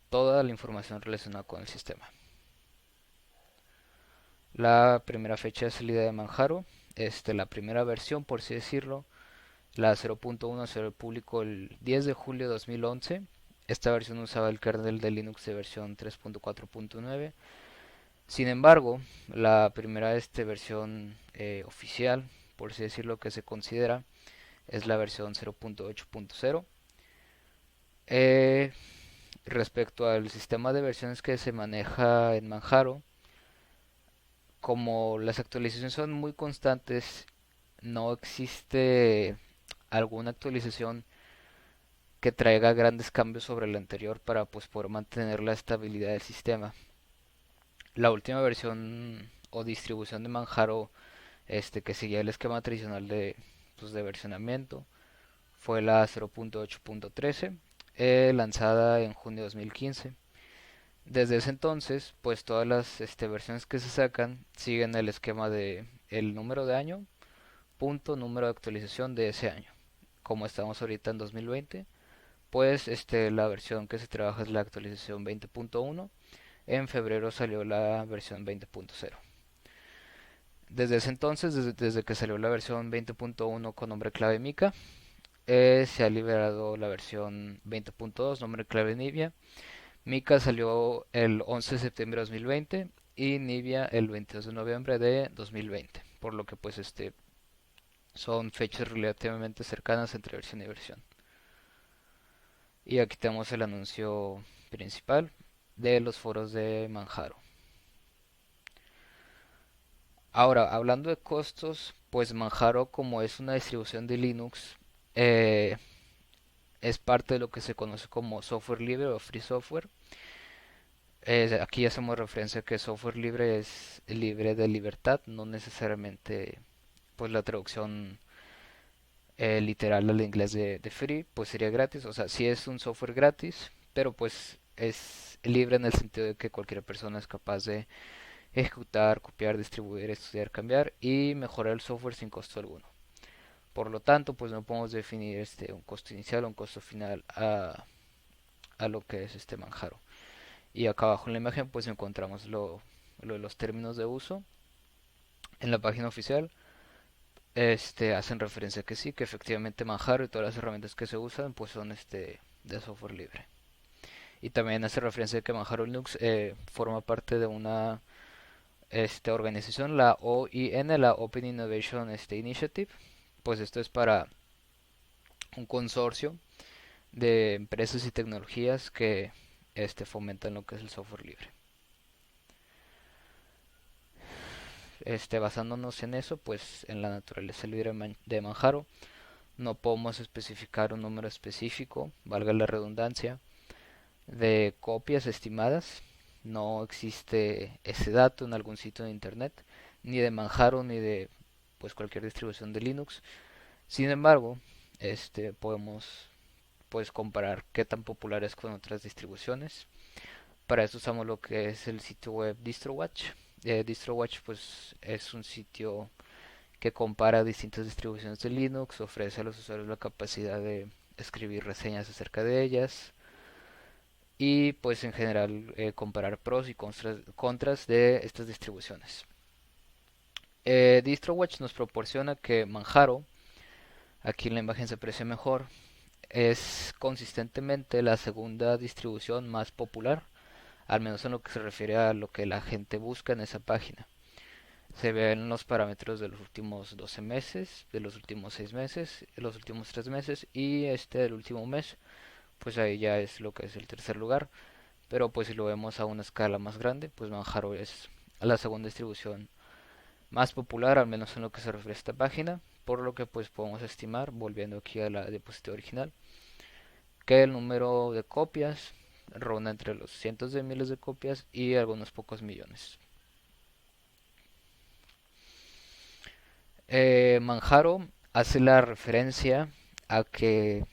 toda la información relacionada con el sistema. La primera fecha de salida de Manjaro, la primera versión por así decirlo, la 0.1 se publicó el 10 de julio de 2011. Esta versión usaba el kernel de Linux de versión 3.4.9. Sin embargo, la primera versión oficial, por así decirlo, que se considera, es la versión 0.8.0. Respecto al sistema de versiones que se maneja en Manjaro, como las actualizaciones son muy constantes, no existe alguna actualización que traiga grandes cambios sobre la anterior para pues poder mantener la estabilidad del sistema. La última versión o distribución de Manjaro que seguía el esquema tradicional de versionamiento fue la 0.8.13, lanzada en junio de 2015. Desde ese entonces, pues todas las versiones que se sacan siguen el esquema de el número de año, punto número de actualización de ese año. Como estamos ahorita en 2020, pues la versión que se trabaja es la actualización 20.1. En febrero salió la versión 20.0. Desde ese entonces, desde que salió la versión 20.1 con nombre clave Mika, se ha liberado la versión 20.2, nombre clave Nibia. Mika salió el 11 de septiembre de 2020 y Nibia el 22 de noviembre de 2020, por lo que pues son fechas relativamente cercanas entre versión y versión. Y aquí tenemos el anuncio principal de los foros de Manjaro. Ahora, hablando de costos, pues Manjaro, como es una distribución de Linux, eh, es parte de lo que se conoce como software libre o free software. Aquí hacemos referencia a que software libre es libre de libertad, no necesariamente pues la traducción literal al inglés de free, pues sería gratis. O sea, sí es un software gratis, pero pues es libre en el sentido de que cualquier persona es capaz de ejecutar, copiar, distribuir, estudiar, cambiar y mejorar el software sin costo alguno. Por lo tanto, pues no podemos definir un costo inicial o un costo final a lo que es este Manjaro. Y acá abajo en la imagen pues encontramos lo de los términos de uso. En la página oficial hacen referencia a que sí, que efectivamente Manjaro y todas las herramientas que se usan pues son de software libre. Y también hace referencia a que Manjaro Linux forma parte de una organización, la OIN, la Open Innovation Initiative. Pues esto es para un consorcio de empresas y tecnologías que fomentan lo que es el software libre. Basándonos en eso, pues en la naturaleza libre de Manjaro, no podemos especificar un número específico, valga la redundancia, de copias estimadas. No existe ese dato en algún sitio de internet, ni de Manjaro ni de pues cualquier distribución de Linux. Sin embargo, podemos pues comparar qué tan popular es con otras distribuciones. Para eso usamos lo que es el sitio web DistroWatch. DistroWatch pues es un sitio que compara distintas distribuciones de Linux, ofrece a los usuarios la capacidad de escribir reseñas acerca de ellas y pues en general comparar pros y contras de estas distribuciones. DistroWatch nos proporciona que Manjaro, aquí en la imagen se aprecia mejor, es consistentemente la segunda distribución más popular, al menos en lo que se refiere a lo que la gente busca en esa página. Se ven los parámetros de los últimos 12 meses, de los últimos 6 meses, de los últimos 3 meses y del último mes, pues ahí ya es lo que es el tercer lugar. pero pues si lo vemos a una escala más grande, pues Manjaro es la segunda distribución más popular, al menos en lo que se refiere a esta página, por lo que pues podemos estimar, volviendo aquí a la diapositiva original, que el número de copias ronda entre los cientos de miles de copias y algunos pocos millones. Manjaro hace la referencia a que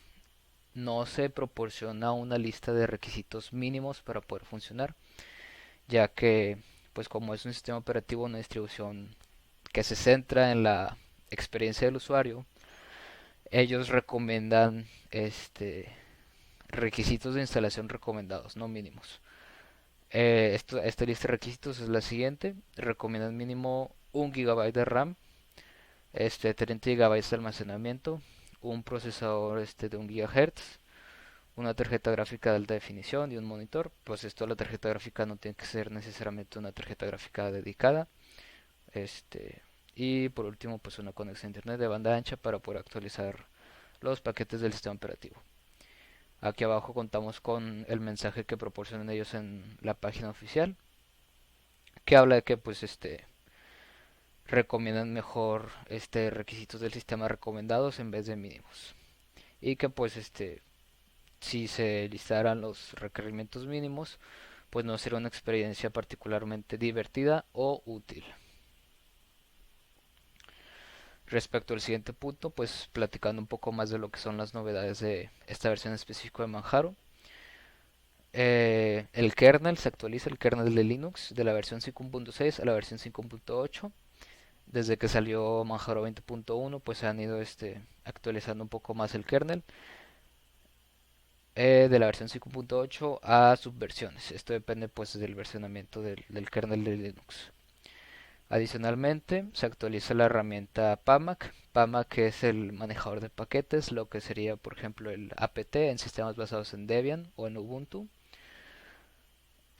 no se proporciona una lista de requisitos mínimos para poder funcionar, ya que pues como es un sistema operativo, una distribución que se centra en la experiencia del usuario, ellos recomiendan requisitos de instalación recomendados, no mínimos. Esta lista de requisitos es la siguiente: recomiendan mínimo 1 GB de RAM, 30 GB de almacenamiento, un procesador de 1 GHz, una tarjeta gráfica de alta definición y un monitor. Pues esto, la tarjeta gráfica no tiene que ser necesariamente una tarjeta gráfica dedicada. Este, y por último, pues una conexión a internet de banda ancha para poder actualizar los paquetes del sistema operativo. Aquí abajo contamos con el mensaje que proporcionan ellos en la página oficial, que habla de que pues recomiendan mejor requisitos del sistema recomendados en vez de mínimos, y que pues si se listaran los requerimientos mínimos, pues no sería una experiencia particularmente divertida o útil. Respecto al siguiente punto, pues platicando un poco más de lo que son las novedades de esta versión específica de Manjaro. El kernel se actualiza, el kernel de Linux, de la versión 5.6 a la versión 5.8. Desde que salió Manjaro 20.1, pues se han ido actualizando un poco más el kernel. De la versión 5.8 a subversiones. Esto depende pues del versionamiento del kernel de Linux. Adicionalmente, se actualiza la herramienta PAMAC. PAMAC es el manejador de paquetes, lo que sería por ejemplo el apt en sistemas basados en Debian o en Ubuntu.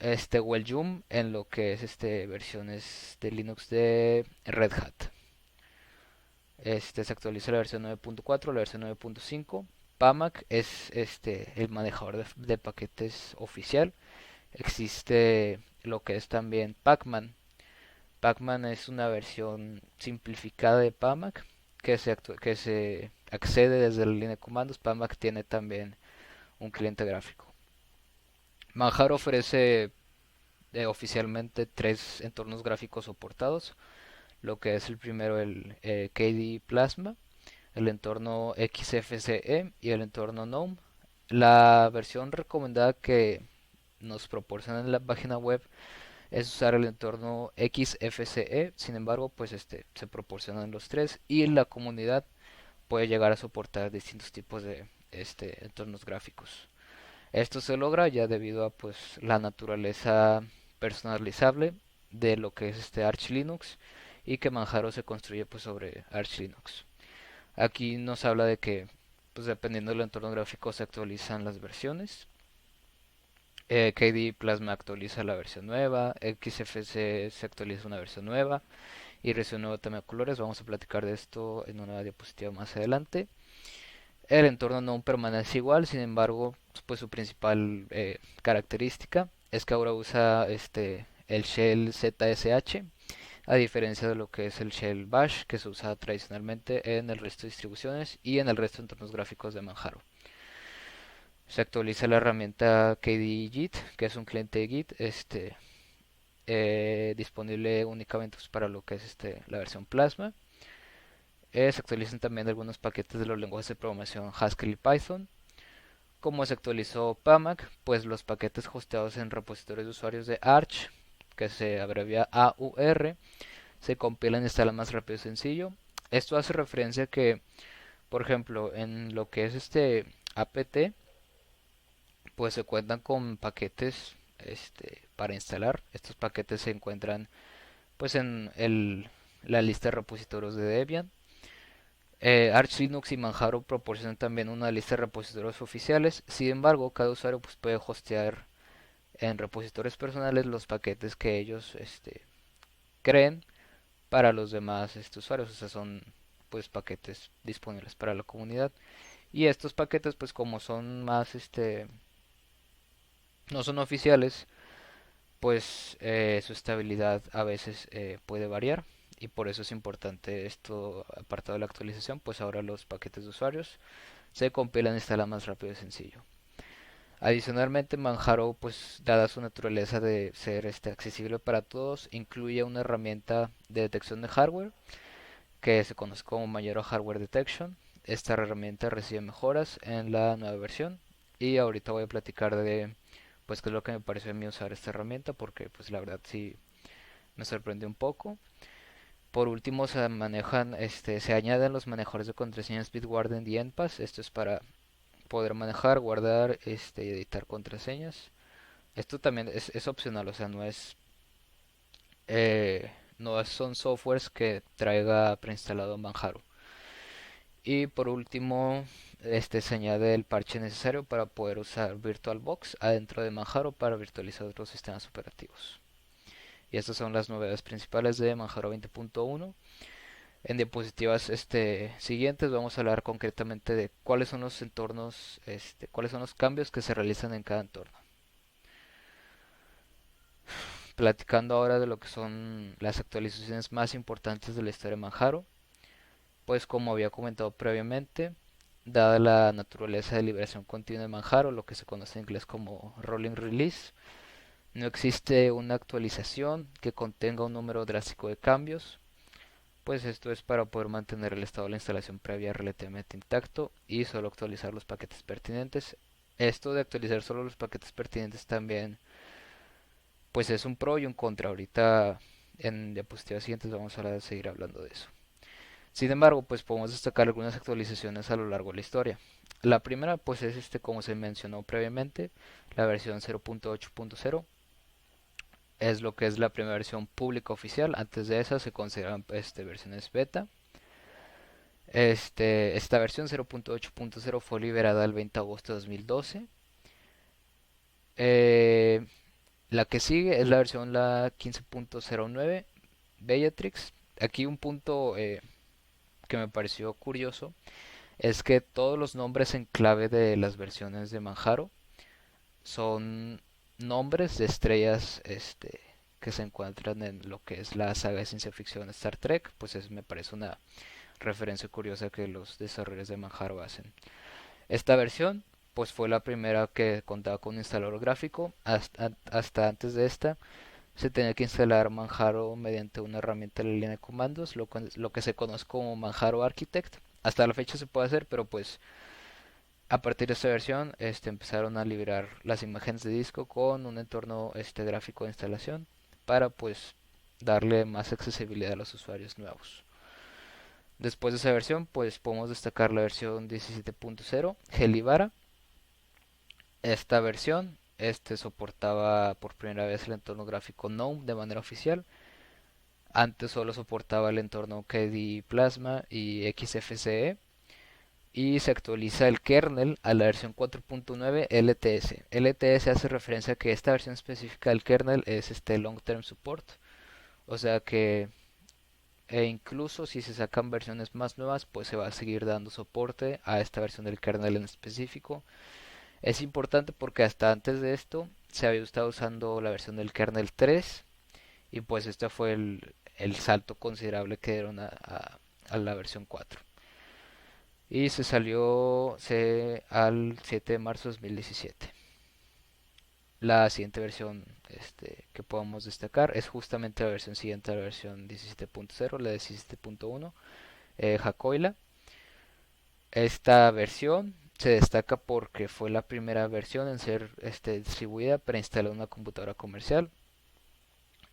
O el Yum en lo que es versiones de Linux de Red Hat. Se actualiza la versión 9.4, la versión 9.5. PAMAC es el manejador de paquetes oficial. Existe lo que es también Pacman. Pacman es una versión simplificada de PAMAC que se accede desde la línea de comandos. PAMAC tiene también un cliente gráfico. Manjaro ofrece oficialmente 3 entornos gráficos soportados. Lo que es el primero, el KDE Plasma, el entorno XFCE y el entorno GNOME. La versión recomendada que nos proporciona en la página web es usar el entorno XFCE. Sin embargo, pues se proporcionan los tres y la comunidad puede llegar a soportar distintos tipos de entornos gráficos. Esto se logra ya debido a pues la naturaleza personalizable de lo que es Arch Linux, y que Manjaro se construye pues sobre Arch Linux. Aquí nos habla de que pues dependiendo del entorno gráfico se actualizan las versiones. KDE Plasma actualiza la versión nueva, XFCE se actualiza una versión nueva y recibe un nuevo tema de colores. Vamos a platicar de esto en una diapositiva más adelante. El entorno no permanece igual, sin embargo, pues su principal característica es que ahora usa el shell ZSH, a diferencia de lo que es el shell bash que se usa tradicionalmente en el resto de distribuciones y en el resto de entornos gráficos de Manjaro. Se actualiza la herramienta KDE Git, que es un cliente de Git disponible únicamente pues, para lo que es la versión Plasma. Se actualizan también algunos paquetes de los lenguajes de programación Haskell y Python. Como se actualizó PAMAC, pues los paquetes hosteados en repositorios de usuarios de Arch, que se abrevia AUR, se compilan y instalan más rápido y sencillo. Esto hace referencia a que, por ejemplo, en lo que es apt, pues se cuentan con paquetes para instalar. Estos paquetes se encuentran pues en la lista de repositorios de Debian. Arch Linux y Manjaro proporcionan también una lista de repositorios oficiales. Sin embargo, cada usuario pues, puede hostear en repositorios personales los paquetes que ellos creen para los demás usuarios. O sea, son pues paquetes disponibles para la comunidad. Y estos paquetes, pues como son más no son oficiales, pues su estabilidad a veces puede variar y por eso es importante esto apartado de la actualización, pues ahora los paquetes de usuarios se compilan e instalan más rápido y sencillo. Adicionalmente, Manjaro, pues dada su naturaleza de ser accesible para todos, incluye una herramienta de detección de hardware que se conoce como Majora Hardware Detection. Esta herramienta recibe mejoras en la nueva versión y ahorita voy a platicar de pues qué es lo que me pareció a mí usar esta herramienta porque pues la verdad sí me sorprendió un poco. Por último se añaden los manejadores de contraseñas Bitwarden y Enpass. Esto es para poder manejar, guardar, y editar contraseñas. Esto también es opcional, o sea, no son softwares que traiga preinstalado Manjaro. Y por último, se añade el parche necesario para poder usar VirtualBox adentro de Manjaro para virtualizar otros sistemas operativos. Y estas son las novedades principales de Manjaro 20.1. En diapositivas siguientes vamos a hablar concretamente de cuáles son los entornos, cuáles son los cambios que se realizan en cada entorno. Platicando ahora de lo que son las actualizaciones más importantes de la historia de Manjaro, pues como había comentado previamente, dada la naturaleza de liberación continua de Manjaro, lo que se conoce en inglés como rolling release, no existe una actualización que contenga un número drástico de cambios, pues esto es para poder mantener el estado de la instalación previa relativamente intacto y solo actualizar los paquetes pertinentes. Esto de actualizar solo los paquetes pertinentes también pues es un pro y un contra. Ahorita en diapositivas siguientes vamos a seguir hablando de eso. Sin embargo, pues podemos destacar algunas actualizaciones a lo largo de la historia. La primera pues es como se mencionó previamente, la versión 0.8.0 es lo que es la primera versión pública oficial. Antes de esa se consideran versiones beta. Esta versión 0.8.0 fue liberada el 20 de agosto de 2012. Eh, la que sigue es la versión 15.09 Bellatrix. Aquí un punto que me pareció curioso es que todos los nombres en clave de las versiones de Manjaro son nombres de estrellas que se encuentran en lo que es la saga de ciencia ficción Star Trek. Pues me parece una referencia curiosa que los desarrolladores de Manjaro hacen. Esta versión pues fue la primera que contaba con un instalador gráfico. Hasta antes de esta se tenía que instalar Manjaro mediante una herramienta de la línea de comandos, lo que se conoce como Manjaro Architect. Hasta la fecha se puede hacer, pero pues a partir de esta versión empezaron a liberar las imágenes de disco con un entorno gráfico de instalación para pues darle más accesibilidad a los usuarios nuevos. Después de esa versión pues podemos destacar la versión 17.0 Gelibara. Esta versión soportaba por primera vez el entorno gráfico GNOME de manera oficial. Antes solo soportaba el entorno KDE Plasma y XFCE. Y se actualiza el kernel a la versión 4.9 LTS. LTS hace referencia a que esta versión específica del kernel es Long Term Support. O sea que incluso si se sacan versiones más nuevas, pues se va a seguir dando soporte a esta versión del kernel en específico. Es importante porque hasta antes de esto se había estado usando la versión del kernel 3 y pues este fue el salto considerable que dieron a la versión 4. Y se salió al 7 de marzo de 2017. La siguiente versión que podemos destacar es justamente la versión siguiente a la versión 17.0, la de 17.1, Jacoila. Esta versión se destaca porque fue la primera versión en ser distribuida para instalar una computadora comercial.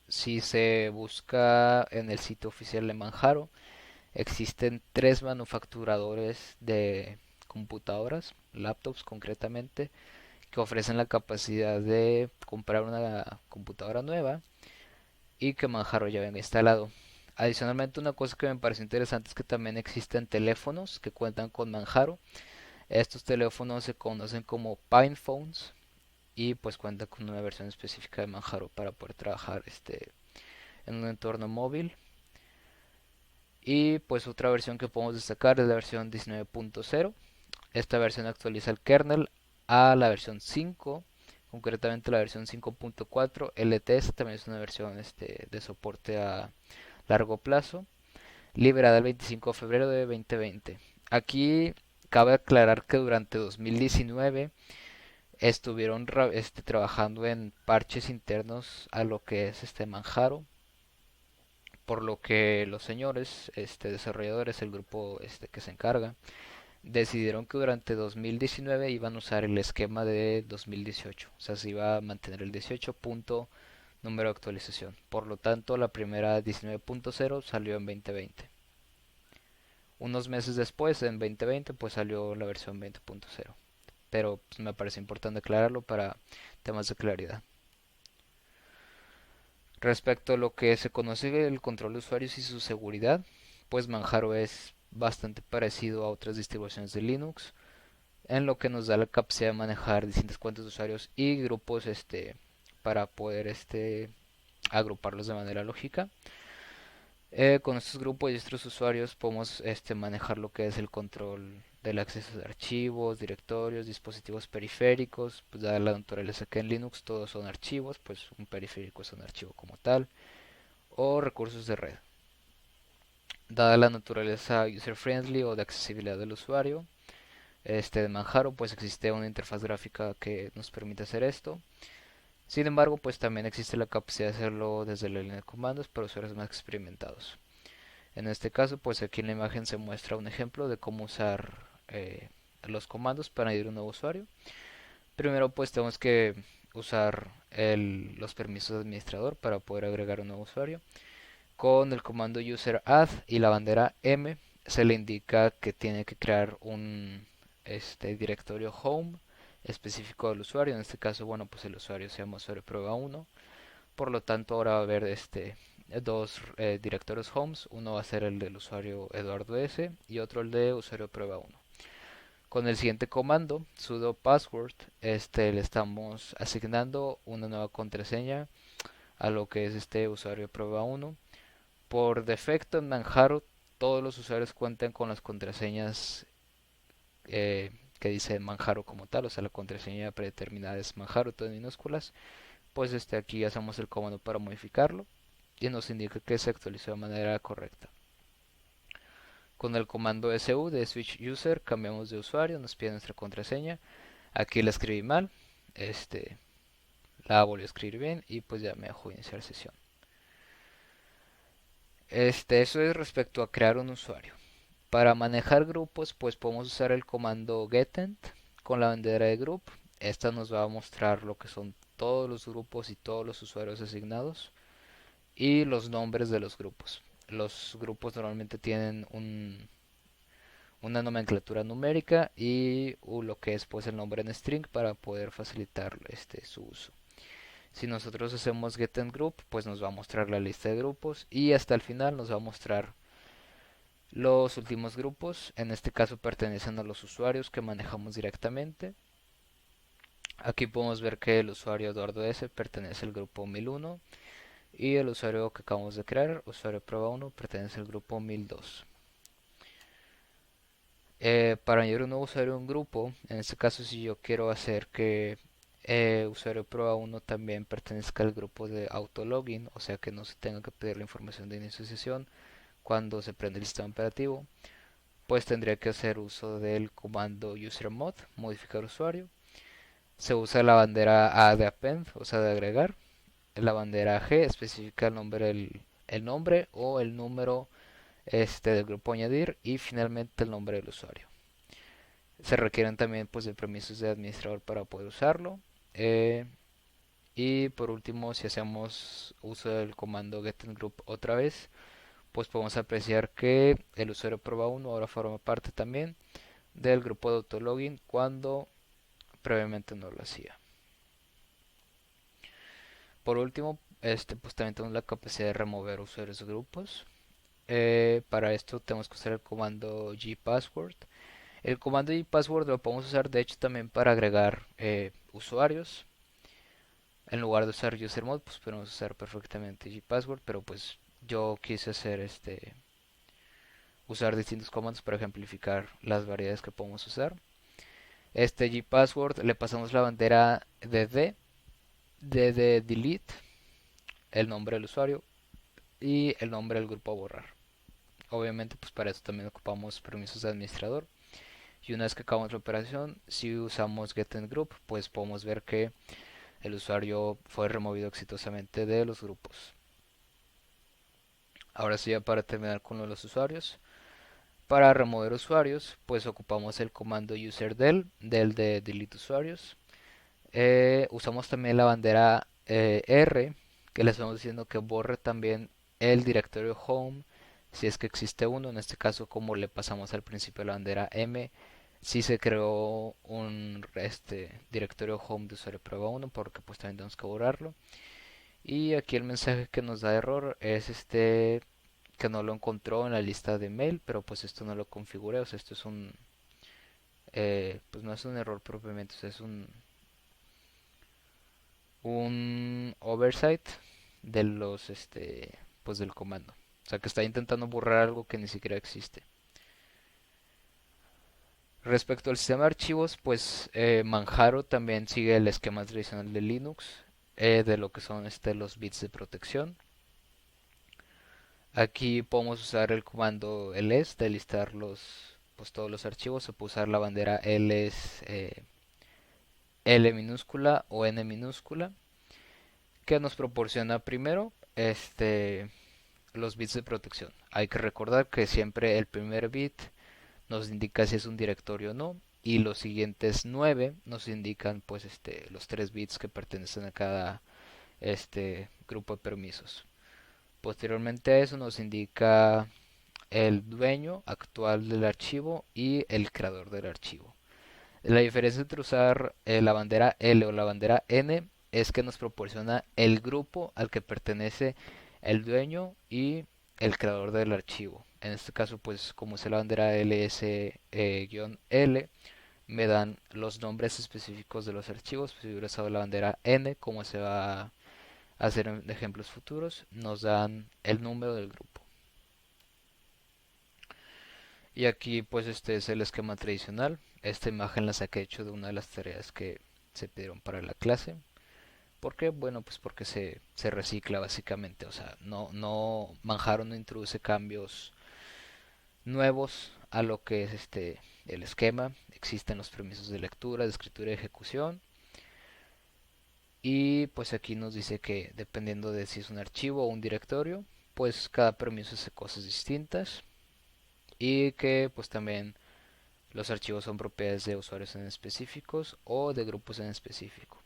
Si se busca en el sitio oficial de Manjaro, existen 3 manufacturadores de computadoras, laptops concretamente, que ofrecen la capacidad de comprar una computadora nueva y que Manjaro ya venga instalado. Adicionalmente, una cosa que me pareció interesante es que también existen teléfonos que cuentan con Manjaro. Estos teléfonos se conocen como PinePhones y pues cuentan con una versión específica de Manjaro para poder trabajar en un entorno móvil. Y pues otra versión que podemos destacar es la versión 19.0. Esta versión actualiza el kernel a la versión 5 concretamente la versión 5.4 LTS, también es una versión de soporte a largo plazo, liberada el 25 de febrero de 2020. Aquí cabe aclarar que durante 2019 estuvieron trabajando en parches internos a lo que es Manjaro, por lo que los señores desarrolladores, el grupo que se encarga, decidieron que durante 2019 iban a usar el esquema de 2018, o sea, se iba a mantener el 18 punto número de actualización. Por lo tanto, la primera 19.0 salió en 2020. Unos meses después, en 2020, pues salió la versión 20.0. Pero pues, me parece importante aclararlo para temas de claridad. Respecto a lo que se conoce el control de usuarios y su seguridad, pues Manjaro es bastante parecido a otras distribuciones de Linux, en lo que nos da la capacidad de manejar distintas cuentas de usuarios y grupos para poder agruparlos de manera lógica. Con estos grupos y estos usuarios podemos manejar lo que es el control del acceso de archivos, directorios, dispositivos periféricos. Pues dada la naturaleza que en Linux todos son archivos, pues un periférico es un archivo como tal, o recursos de red. Dada la naturaleza user-friendly o de accesibilidad del usuario de Manjaro, pues existe una interfaz gráfica que nos permite hacer esto. Sin embargo, pues también existe la capacidad de hacerlo desde la línea de comandos para usuarios más experimentados. En este caso, pues aquí en la imagen se muestra un ejemplo de cómo usar los comandos para añadir un nuevo usuario. Primero, pues tenemos que usar los permisos de administrador para poder agregar un nuevo usuario. Con el comando user add y la bandera M se le indica que tiene que crear un directorio home específico del usuario. En este caso, bueno, pues el usuario se llama usuario prueba 1. Por lo tanto, ahora va a haber dos directorios homes. Uno va a ser el del usuario Eduardo S y otro el de usuario prueba 1. Con el siguiente comando, sudo password, le estamos asignando una nueva contraseña a lo que es este usuario prueba 1. Por defecto en Manjaro todos los usuarios cuentan con las contraseñas que dice Manjaro como tal, o sea la contraseña predeterminada es Manjaro, todo en minúsculas. Pues aquí hacemos el comando para modificarlo y nos indica que se actualizó de manera correcta. Con el comando su de switch user cambiamos de usuario, nos pide nuestra contraseña. Aquí la escribí mal, la volví a escribir bien y pues ya me dejó iniciar sesión. Eso es respecto a crear un usuario. Para manejar grupos, pues podemos usar el comando getEnt con la bandera de group. Esta nos va a mostrar lo que son todos los grupos y todos los usuarios asignados y los nombres de los grupos. Los grupos normalmente tienen una nomenclatura numérica y lo que es pues el nombre en string para poder facilitar su uso. Si nosotros hacemos getEntGroup, pues nos va a mostrar la lista de grupos y hasta el final nos va a mostrar los últimos grupos. En este caso pertenecen a los usuarios que manejamos directamente. Aquí podemos ver que el usuario Eduardo S pertenece al grupo 1001 y el usuario que acabamos de crear, usuario prueba 1, pertenece al grupo 1002. Para añadir un nuevo usuario a un grupo, en este caso si yo quiero hacer que usuario prueba 1 también pertenezca al grupo de autologin, o sea que no se tenga que pedir la información de inicio de sesión cuando se prende el sistema operativo, pues tendría que hacer uso del comando usermod, modificar usuario. Se usa la bandera A de append, o sea de agregar. La bandera G especifica el nombre o el número del grupo a añadir y finalmente el nombre del usuario. Se requieren también pues de permisos de administrador para poder usarlo. Y por último, si hacemos uso del comando getInGroup otra vez, pues podemos apreciar que el usuario prueba 1 ahora forma parte también del grupo de autologin cuando previamente no lo hacía. Por último, pues también tenemos la capacidad de remover usuarios de grupos. Para esto tenemos que usar el comando gpassword. El comando gpassword lo podemos usar de hecho también para agregar usuarios. En lugar de usar usermod, pues podemos usar perfectamente gpassword, pero pues yo quise hacer usar distintos comandos para ejemplificar las variedades que podemos usar. Este gpassword le pasamos la bandera de delete, el nombre del usuario y el nombre del grupo a borrar. Obviamente pues para eso también ocupamos permisos de administrador. Y una vez que acabamos la operación, si usamos getInGroup, pues podemos ver que el usuario fue removido exitosamente de los grupos. Ahora sí, ya para terminar con los usuarios. Para remover usuarios, pues ocupamos el comando userdel, del de delete usuarios. Usamos también la bandera R, que le estamos diciendo que borre también el directorio home, si es que existe uno. En este caso, como le pasamos al principio la bandera M, si se creó un directorio home de usuario prueba 1, porque pues también tenemos que borrarlo. Y aquí el mensaje que nos da error es que no lo encontró en la lista de mail, pero pues esto no lo configuré, o sea, esto es pues no es un error propiamente, o sea, es un oversight de pues del comando. O sea, que está intentando borrar algo que ni siquiera existe. Respecto al sistema de archivos, pues Manjaro también sigue el esquema tradicional de Linux, de lo que son los bits de protección. Aquí podemos usar el comando ls de listar pues todos los archivos. Se puede usar la bandera ls L minúscula o N minúscula, que nos proporciona primero los bits de protección. Hay que recordar que siempre el primer bit nos indica si es un directorio o no, y los siguientes 9 nos indican pues los 3 bits que pertenecen a cada grupo de permisos. Posteriormente a eso nos indica el dueño actual del archivo y el creador del archivo. La diferencia entre usar la bandera L o la bandera N es que nos proporciona el grupo al que pertenece el dueño y el creador del archivo. En este caso, pues como es la bandera ls-l, me dan los nombres específicos de los archivos. Si hubiera usado la bandera N, como se va a hacer en ejemplos futuros, nos dan el número del grupo. Y aquí pues este es el esquema tradicional. Esta imagen la saqué hecho de una de las tareas que se pidieron para la clase. ¿Por qué? Bueno, pues porque se recicla básicamente. O sea, Manjaro no introduce cambios nuevos a lo que es el esquema. Existen los permisos de lectura, de escritura y ejecución. Y pues aquí nos dice que dependiendo de si es un archivo o un directorio, pues cada permiso hace cosas distintas. Y que pues también los archivos son propiedades de usuarios en específicos o de grupos en específico.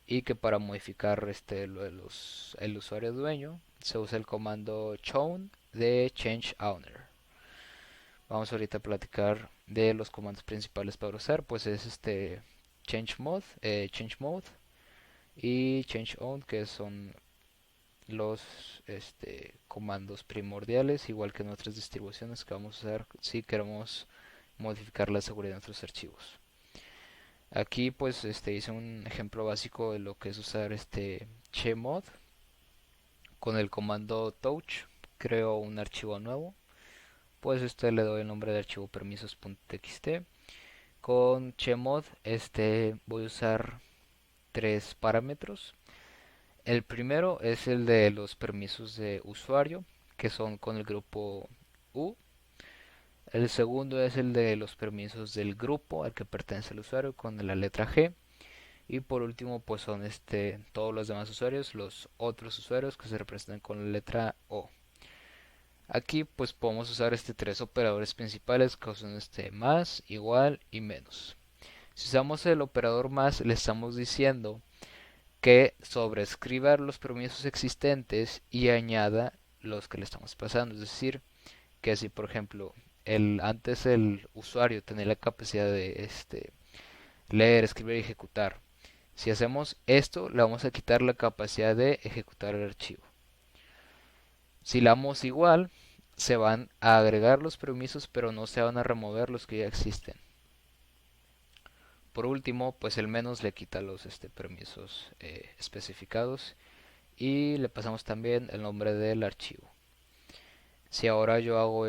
Y que para modificar el usuario dueño se usa el comando chown de change owner. Vamos ahorita a platicar de los comandos principales para usar, pues es change mode y change own, que son los comandos primordiales, igual que en otras distribuciones que vamos a usar si queremos modificar la seguridad de nuestros archivos. Aquí pues hice un ejemplo básico de lo que es usar chmod. Con el comando touch creo un archivo nuevo. Pues le doy el nombre de archivo permisos.txt. Con chmod voy a usar tres parámetros. El primero es el de los permisos de usuario, que son con el grupo U. El segundo es el de los permisos del grupo al que pertenece el usuario con la letra G. Y por último, pues son todos los demás usuarios, los otros usuarios que se representan con la letra O. Aquí pues podemos usar tres operadores principales que son más, igual y menos. Si usamos el operador más, le estamos diciendo que sobrescriba los permisos existentes y añada los que le estamos pasando. Es decir, que si por ejemplo antes el usuario tenía la capacidad de leer, escribir y ejecutar. Si hacemos esto, le vamos a quitar la capacidad de ejecutar el archivo. Si le damos igual, se van a agregar los permisos, pero no se van a remover los que ya existen. Por último, pues el menos le quita los permisos especificados y le pasamos también el nombre del archivo. Si ahora yo hago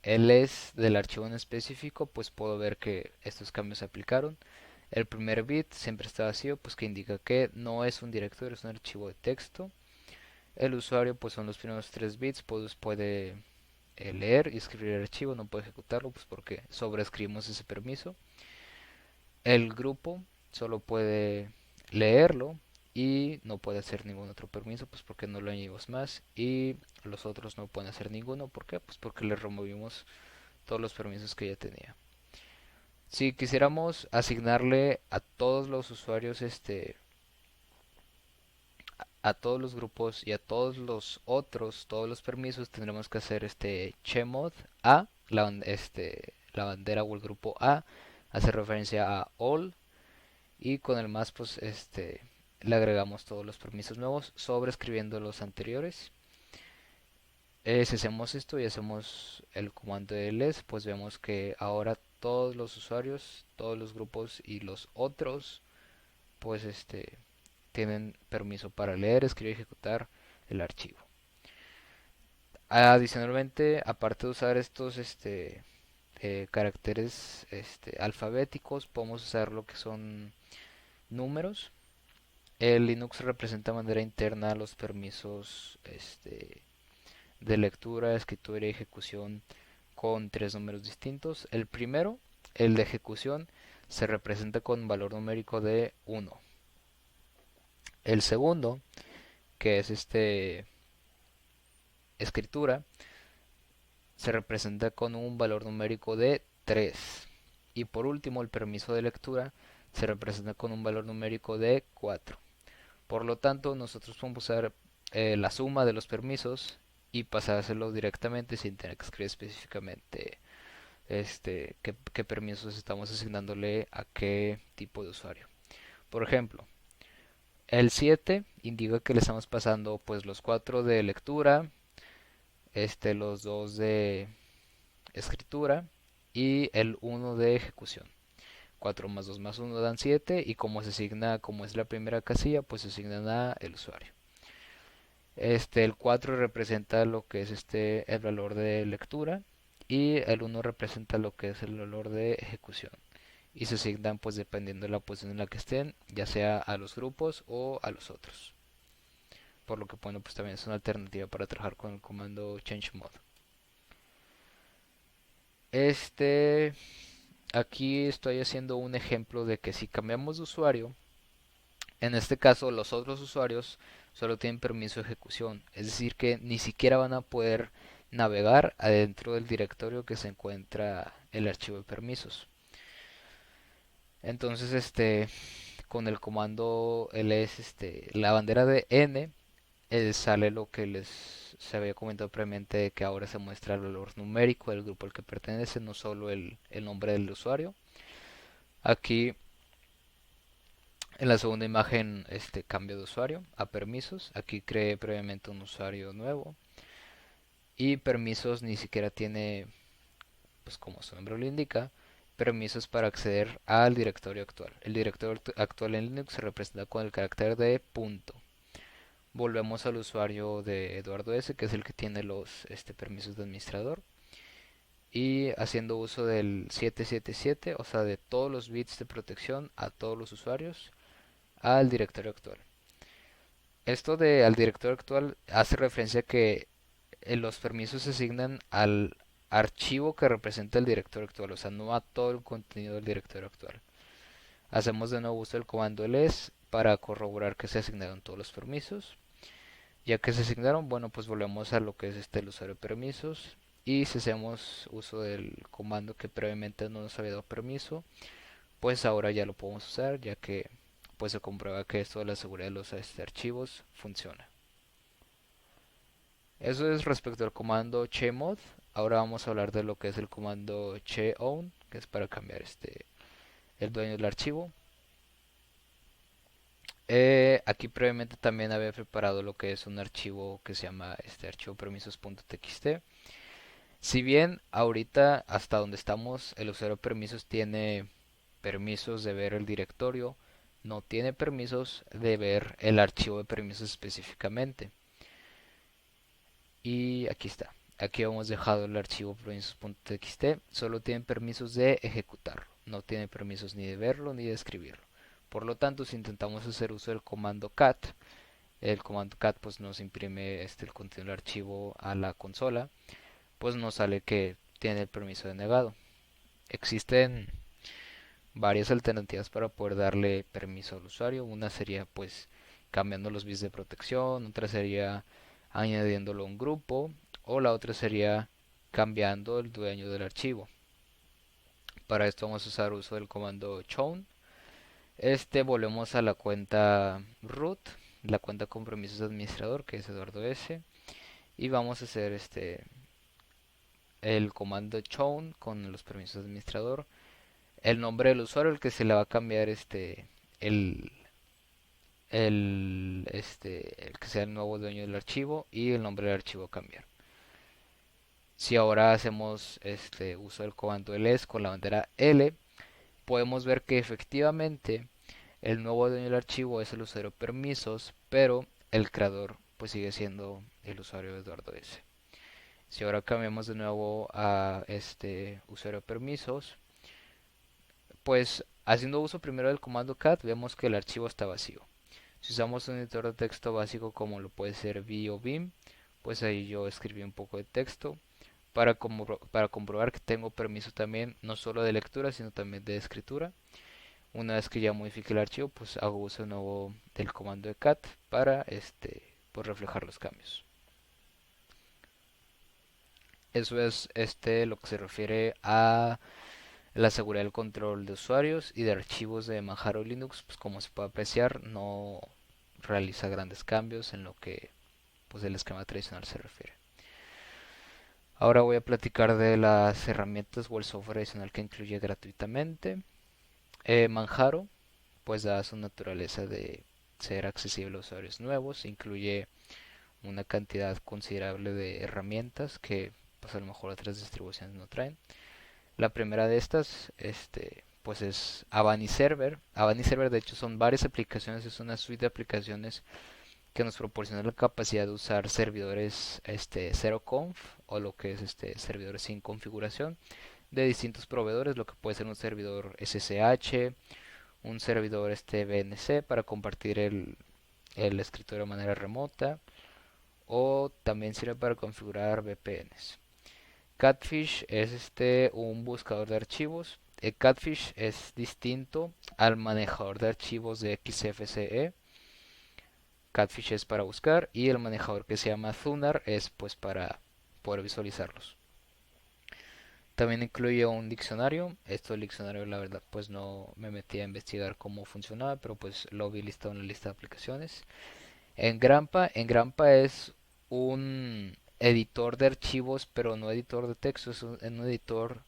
el es del archivo en específico, pues puedo ver que estos cambios se aplicaron. El primer bit siempre está vacío, pues que indica que no es un directorio, es un archivo de texto. El usuario, pues son los primeros 3 bits, pues puede leer y escribir el archivo, no puede ejecutarlo, pues porque sobreescribimos ese permiso. El grupo solo puede leerlo y no puede hacer ningún otro permiso, pues porque no lo añadimos más. Y los otros no pueden hacer ninguno, ¿por qué? Pues porque le removimos todos los permisos que ya tenía. Si quisiéramos asignarle a todos los usuarios a todos los grupos y a todos los otros, todos los permisos, tendremos que hacer chmod a, la bandera o el grupo a, hace referencia a all, y con el más, pues, le agregamos todos los permisos nuevos, sobreescribiendo los anteriores. Si hacemos esto y hacemos el comando de ls, pues vemos que ahora todos los usuarios, todos los grupos y los otros, pues, tienen permiso para leer, escribir y ejecutar el archivo. Adicionalmente, aparte de usar estos caracteres alfabéticos, podemos usar lo que son números. El Linux representa de manera interna los permisos de lectura, escritura y ejecución con 3 números distintos. El primero, el de ejecución, se representa con un valor numérico de 1. El segundo, que es escritura, se representa con un valor numérico de 3. Y por último, el permiso de lectura se representa con un valor numérico de 4. Por lo tanto, nosotros podemos usar la suma de los permisos y pasárselo directamente sin tener que escribir específicamente qué permisos estamos asignándole a qué tipo de usuario. Por ejemplo, el 7 indica que le estamos pasando pues los 4 de lectura, los 2 de escritura y el 1 de ejecución. 4 más 2 más 1 dan 7 y como se asigna, como es la primera casilla, pues se asignan a el usuario. El 4 representa lo que es el valor de lectura y el 1 representa lo que es el valor de ejecución. Y se asignan pues dependiendo de la posición en la que estén, ya sea a los grupos o a los otros. Por lo que bueno, pues también es una alternativa para trabajar con el comando change mode. Aquí estoy haciendo un ejemplo de que si cambiamos de usuario, en este caso los otros usuarios solo tienen permiso de ejecución, es decir que ni siquiera van a poder navegar adentro del directorio que se encuentra el archivo de permisos. Entonces con el comando ls la bandera de n sale lo que les se había comentado previamente, de que ahora se muestra el valor numérico del grupo al que pertenece, no solo el nombre del usuario. Aquí en la segunda imagen, cambio de usuario a permisos. Aquí creé previamente un usuario nuevo. Y permisos ni siquiera tiene, pues como su nombre lo indica, permisos para acceder al directorio actual. El directorio actual en Linux se representa con el carácter de punto. Volvemos al usuario de Eduardo S, que es el que tiene los permisos de administrador. Y haciendo uso del 777, o sea, de todos los bits de protección a todos los usuarios, al directorio actual. Esto de al directorio actual hace referencia a que los permisos se asignan al archivo que representa el directorio actual, o sea, no a todo el contenido del directorio actual. Hacemos de nuevo uso del comando ls para corroborar que se asignaron todos los permisos. Ya que se asignaron, bueno, pues volvemos a lo que es el usuario de permisos. Y si hacemos uso del comando que previamente no nos había dado permiso, pues ahora ya lo podemos usar, ya que pues se comprueba que esto de la seguridad de los archivos funciona. Eso es respecto al comando chmod. Ahora vamos a hablar de lo que es el comando chown, que es para cambiar el dueño del archivo. Aquí previamente también había preparado lo que es un archivo que se llama archivo permisos.txt. Si bien ahorita hasta donde estamos el usuario de permisos tiene permisos de ver el directorio, no tiene permisos de ver el archivo de permisos específicamente. Y aquí está. aquí hemos dejado el archivo permisos.txt, solo tienen permisos de ejecutarlo, no tiene permisos ni de verlo ni de escribirlo. Por lo tanto, si intentamos hacer uso del comando cat, el comando cat pues nos imprime el contenido del archivo a la consola, pues nos sale que tiene el permiso denegado. Existen varias alternativas para poder darle permiso al usuario. Una sería pues cambiando los bits de protección, otra sería añadiéndolo a un grupo, o la otra sería cambiando el dueño del archivo. Para esto vamos a usar uso del comando chown. Volvemos a la cuenta root, la cuenta con permisos de administrador, que es Eduardo S. Y vamos a hacer el comando chown con los permisos de administrador. El nombre del usuario, el que se le va a cambiar el, el que sea el nuevo dueño del archivo, y el nombre del archivo cambiar. Si ahora hacemos uso del comando ls con la bandera L, podemos ver que efectivamente el nuevo dueño del archivo es el usuario permisos, pero el creador pues sigue siendo el usuario Eduardo S. Si ahora cambiamos de nuevo a usuario permisos, pues haciendo uso primero del comando cat, vemos que el archivo está vacío. Si usamos un editor de texto básico como lo puede ser V o Vim, pues ahí yo escribí un poco de texto para comprobar que tengo permiso también no solo de lectura sino también de escritura. Una vez que ya modifique el archivo, pues hago uso de nuevo del comando de cat para pues reflejar los cambios. Eso es lo que se refiere a la seguridad del control de usuarios y de archivos de Manjaro Linux. Pues como se puede apreciar, no realiza grandes cambios en lo que pues el esquema tradicional se refiere. Ahora voy a platicar de las herramientas o el software adicional que incluye gratuitamente. Manjaro, pues dada su naturaleza de ser accesible a usuarios nuevos, incluye una cantidad considerable de herramientas que pues a lo mejor otras distribuciones no traen. La primera de estas, pues es Avani Server. Avani Server de hecho son varias aplicaciones, es una suite de aplicaciones que nos proporciona la capacidad de usar servidores zero-conf o lo que es servidores sin configuración de distintos proveedores, lo que puede ser un servidor SSH, un servidor VNC para compartir el escritorio de manera remota, o también sirve para configurar VPNs. Catfish es un buscador de archivos. Catfish es distinto al manejador de archivos de XFCE. Catfish es para buscar y el manejador que se llama Thunar es pues para poder visualizarlos. También incluye un diccionario. Esto del diccionario la verdad pues no me metí a investigar cómo funcionaba, pero pues lo vi listado en la lista de aplicaciones. En Grampa es un editor de archivos, pero no editor de texto, es un editor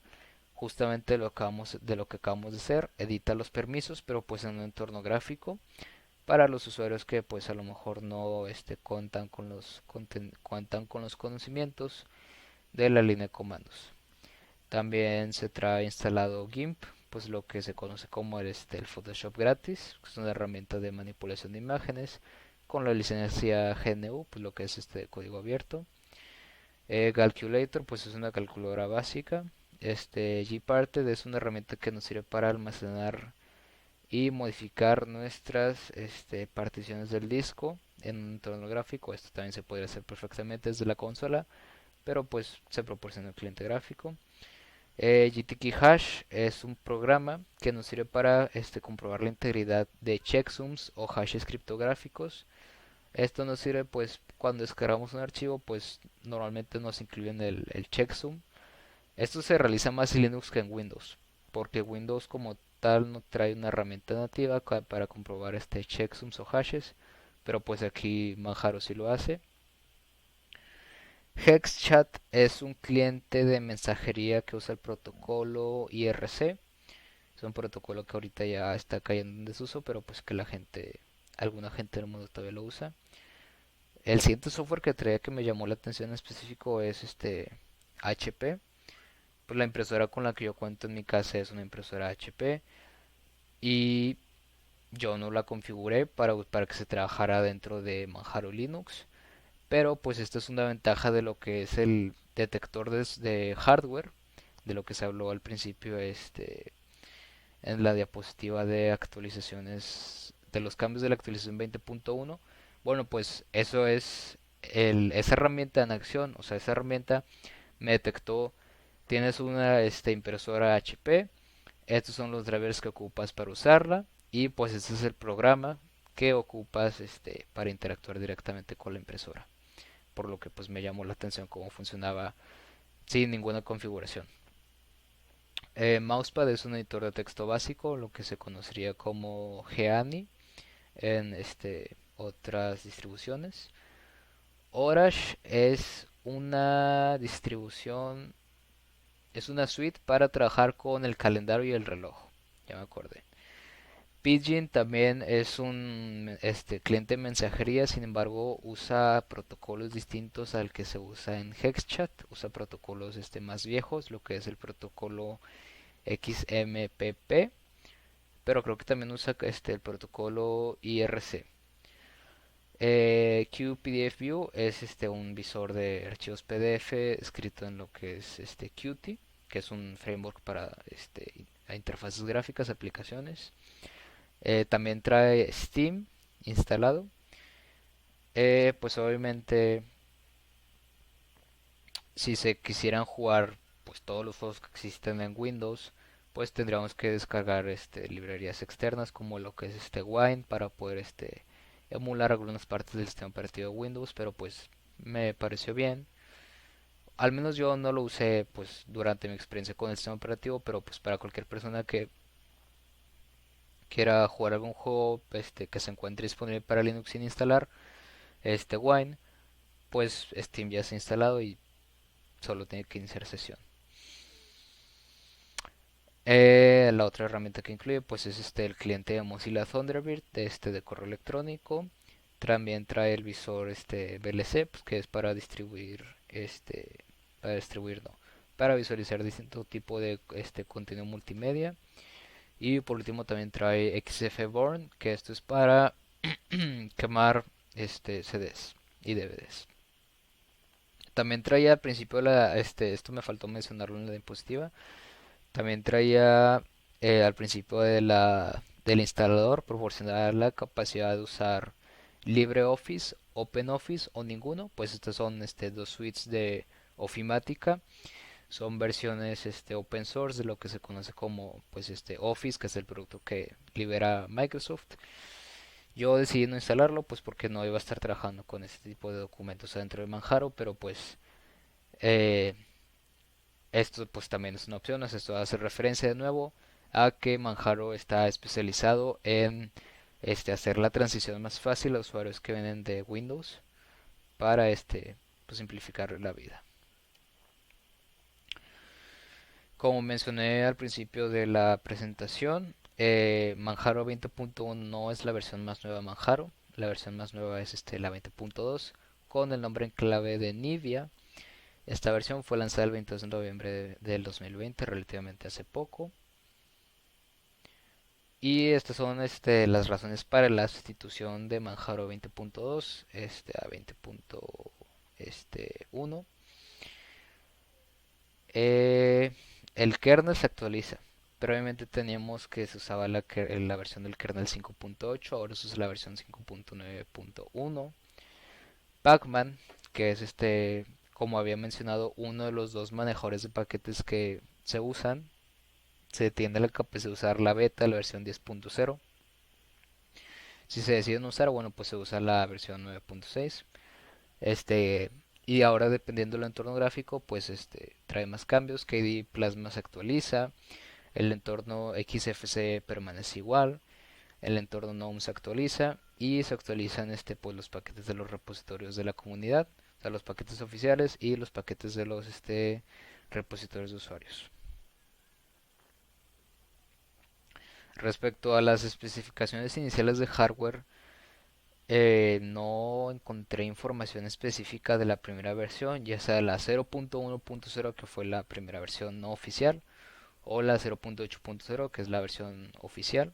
justamente de lo que acabamos de hacer. Edita los permisos, pero pues en un entorno gráfico para los usuarios que pues a lo mejor no cuentan con los conocimientos de la línea de comandos. También se trae instalado GIMP, pues lo que se conoce como el Photoshop gratis, que es una herramienta de manipulación de imágenes con la licencia GNU, pues lo que es código abierto. Calculator, pues es una calculadora básica. Gparted es una herramienta que nos sirve para almacenar y modificar nuestras particiones del disco en un entorno gráfico. Esto también se podría hacer perfectamente desde la consola, pero pues se proporciona el cliente gráfico. GTK Hash es un programa que nos sirve para comprobar la integridad de checksums o hashes criptográficos. Esto nos sirve pues cuando descargamos un archivo, pues normalmente nos incluyen el checksum. Esto se realiza más en Linux que en Windows, porque Windows como tal no trae una herramienta nativa para comprobar checksums o hashes, pero pues aquí Manjaro sí lo hace. HexChat es un cliente de mensajería que usa el protocolo IRC. Es un protocolo que ahorita ya está cayendo en desuso, pero pues que alguna gente del mundo todavía lo usa. El siguiente software que traía que me llamó la atención en específico es HP. Pues la impresora con la que yo cuento en mi casa es una impresora HP y yo no la configuré para que se trabajara dentro de Manjaro Linux. pero pues esta es una ventaja de lo que es el detector de hardware, de lo que se habló al principio en la diapositiva de actualizaciones, de los cambios de la actualización 20.1. Bueno, pues eso es esa herramienta en acción, o sea, esa herramienta me detectó, tienes una impresora HP, estos son los drivers que ocupas para usarla y pues este es el programa que ocupas para interactuar directamente con la impresora, por lo que pues me llamó la atención cómo funcionaba sin ninguna configuración. Mousepad es un editor de texto básico, lo que se conocería como Geany en otras distribuciones. Orash es una distribución, es una suite para trabajar con el calendario y el reloj. Ya me acordé. Pidgin también es un cliente de mensajería, sin embargo usa protocolos distintos al que se usa en HexChat, usa protocolos más viejos, lo que es el protocolo XMPP, pero creo que también usa el protocolo IRC. QPDFView es un visor de archivos PDF escrito en lo que es Qt, que es un framework para interfaces gráficas, aplicaciones. También trae Steam instalado. Pues obviamente si se quisieran jugar pues todos los juegos que existen en Windows, pues tendríamos que descargar librerías externas como lo que es Wine para poder emular algunas partes del sistema operativo de Windows, pero pues me pareció bien. Al menos yo no lo usé pues durante mi experiencia con el sistema operativo, pero pues para cualquier persona que quiera jugar algún juego que se encuentre disponible para Linux sin instalar Wine, pues Steam ya se ha instalado y solo tiene que iniciar sesión. La otra herramienta que incluye pues es el cliente de Mozilla Thunderbird de correo electrónico. También trae el visor VLC, pues, que es para distribuir para distribuir no, para visualizar distinto tipo de contenido multimedia. Y por último también trae XFBorn, que esto es para quemar CDs y DVDs. También traía al principio esto me faltó mencionarlo en la diapositiva. También traía al principio del instalador proporcionar la capacidad de usar LibreOffice, OpenOffice o ninguno. Pues estas son dos suites de ofimática. Son versiones open source de lo que se conoce como pues Office, que es el producto que libera Microsoft. Yo decidí no instalarlo pues porque no iba a estar trabajando con este tipo de documentos adentro de Manjaro, pero pues eh, esto pues también es una opción. Esto hace referencia de nuevo a que Manjaro está especializado en hacer la transición más fácil a usuarios que vienen de Windows para pues simplificar la vida. Como mencioné al principio de la presentación, Manjaro 20.1 no es la versión más nueva de Manjaro. La versión más nueva es la 20.2 con el nombre en clave de Nivea. Esta versión fue lanzada el 22 de noviembre del 2020, relativamente hace poco. Y estas son las razones para la sustitución de Manjaro 20.2 a 20.1. Eh, el kernel se actualiza. Previamente teníamos que se usaba la versión del kernel 5.8, ahora se usa la versión 5.9.1. Pacman, que es como había mencionado, uno de los dos manejadores de paquetes que se usan, se tiene la capacidad de usar la beta, la versión 10.0. Si se deciden usar, bueno, pues se usa la versión 9.6. Y ahora dependiendo del entorno gráfico, pues trae más cambios. KDE Plasma se actualiza, el entorno XFCE permanece igual, el entorno GNOME se actualiza y se actualizan pues los paquetes de los repositorios de la comunidad, o sea, los paquetes oficiales y los paquetes de los repositorios de usuarios. Respecto a las especificaciones iniciales de hardware, no encontré información específica de la primera versión, ya sea la 0.1.0 que fue la primera versión no oficial o la 0.8.0 que es la versión oficial.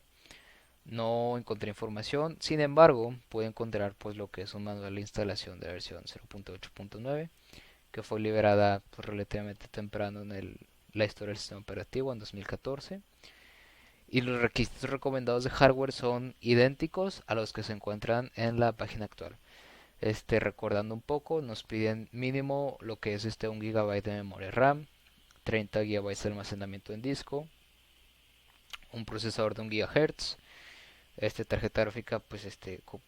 No encontré información, sin embargo, pude encontrar pues lo que es un manual de instalación de la versión 0.8.9 que fue liberada pues, relativamente temprano en la historia del sistema operativo en 2014. Y los requisitos recomendados de hardware son idénticos a los que se encuentran en la página actual. Recordando un poco, nos piden mínimo lo que es 1 GB de memoria RAM, 30 GB de almacenamiento en disco, un procesador de 1 GHz, tarjeta gráfica pues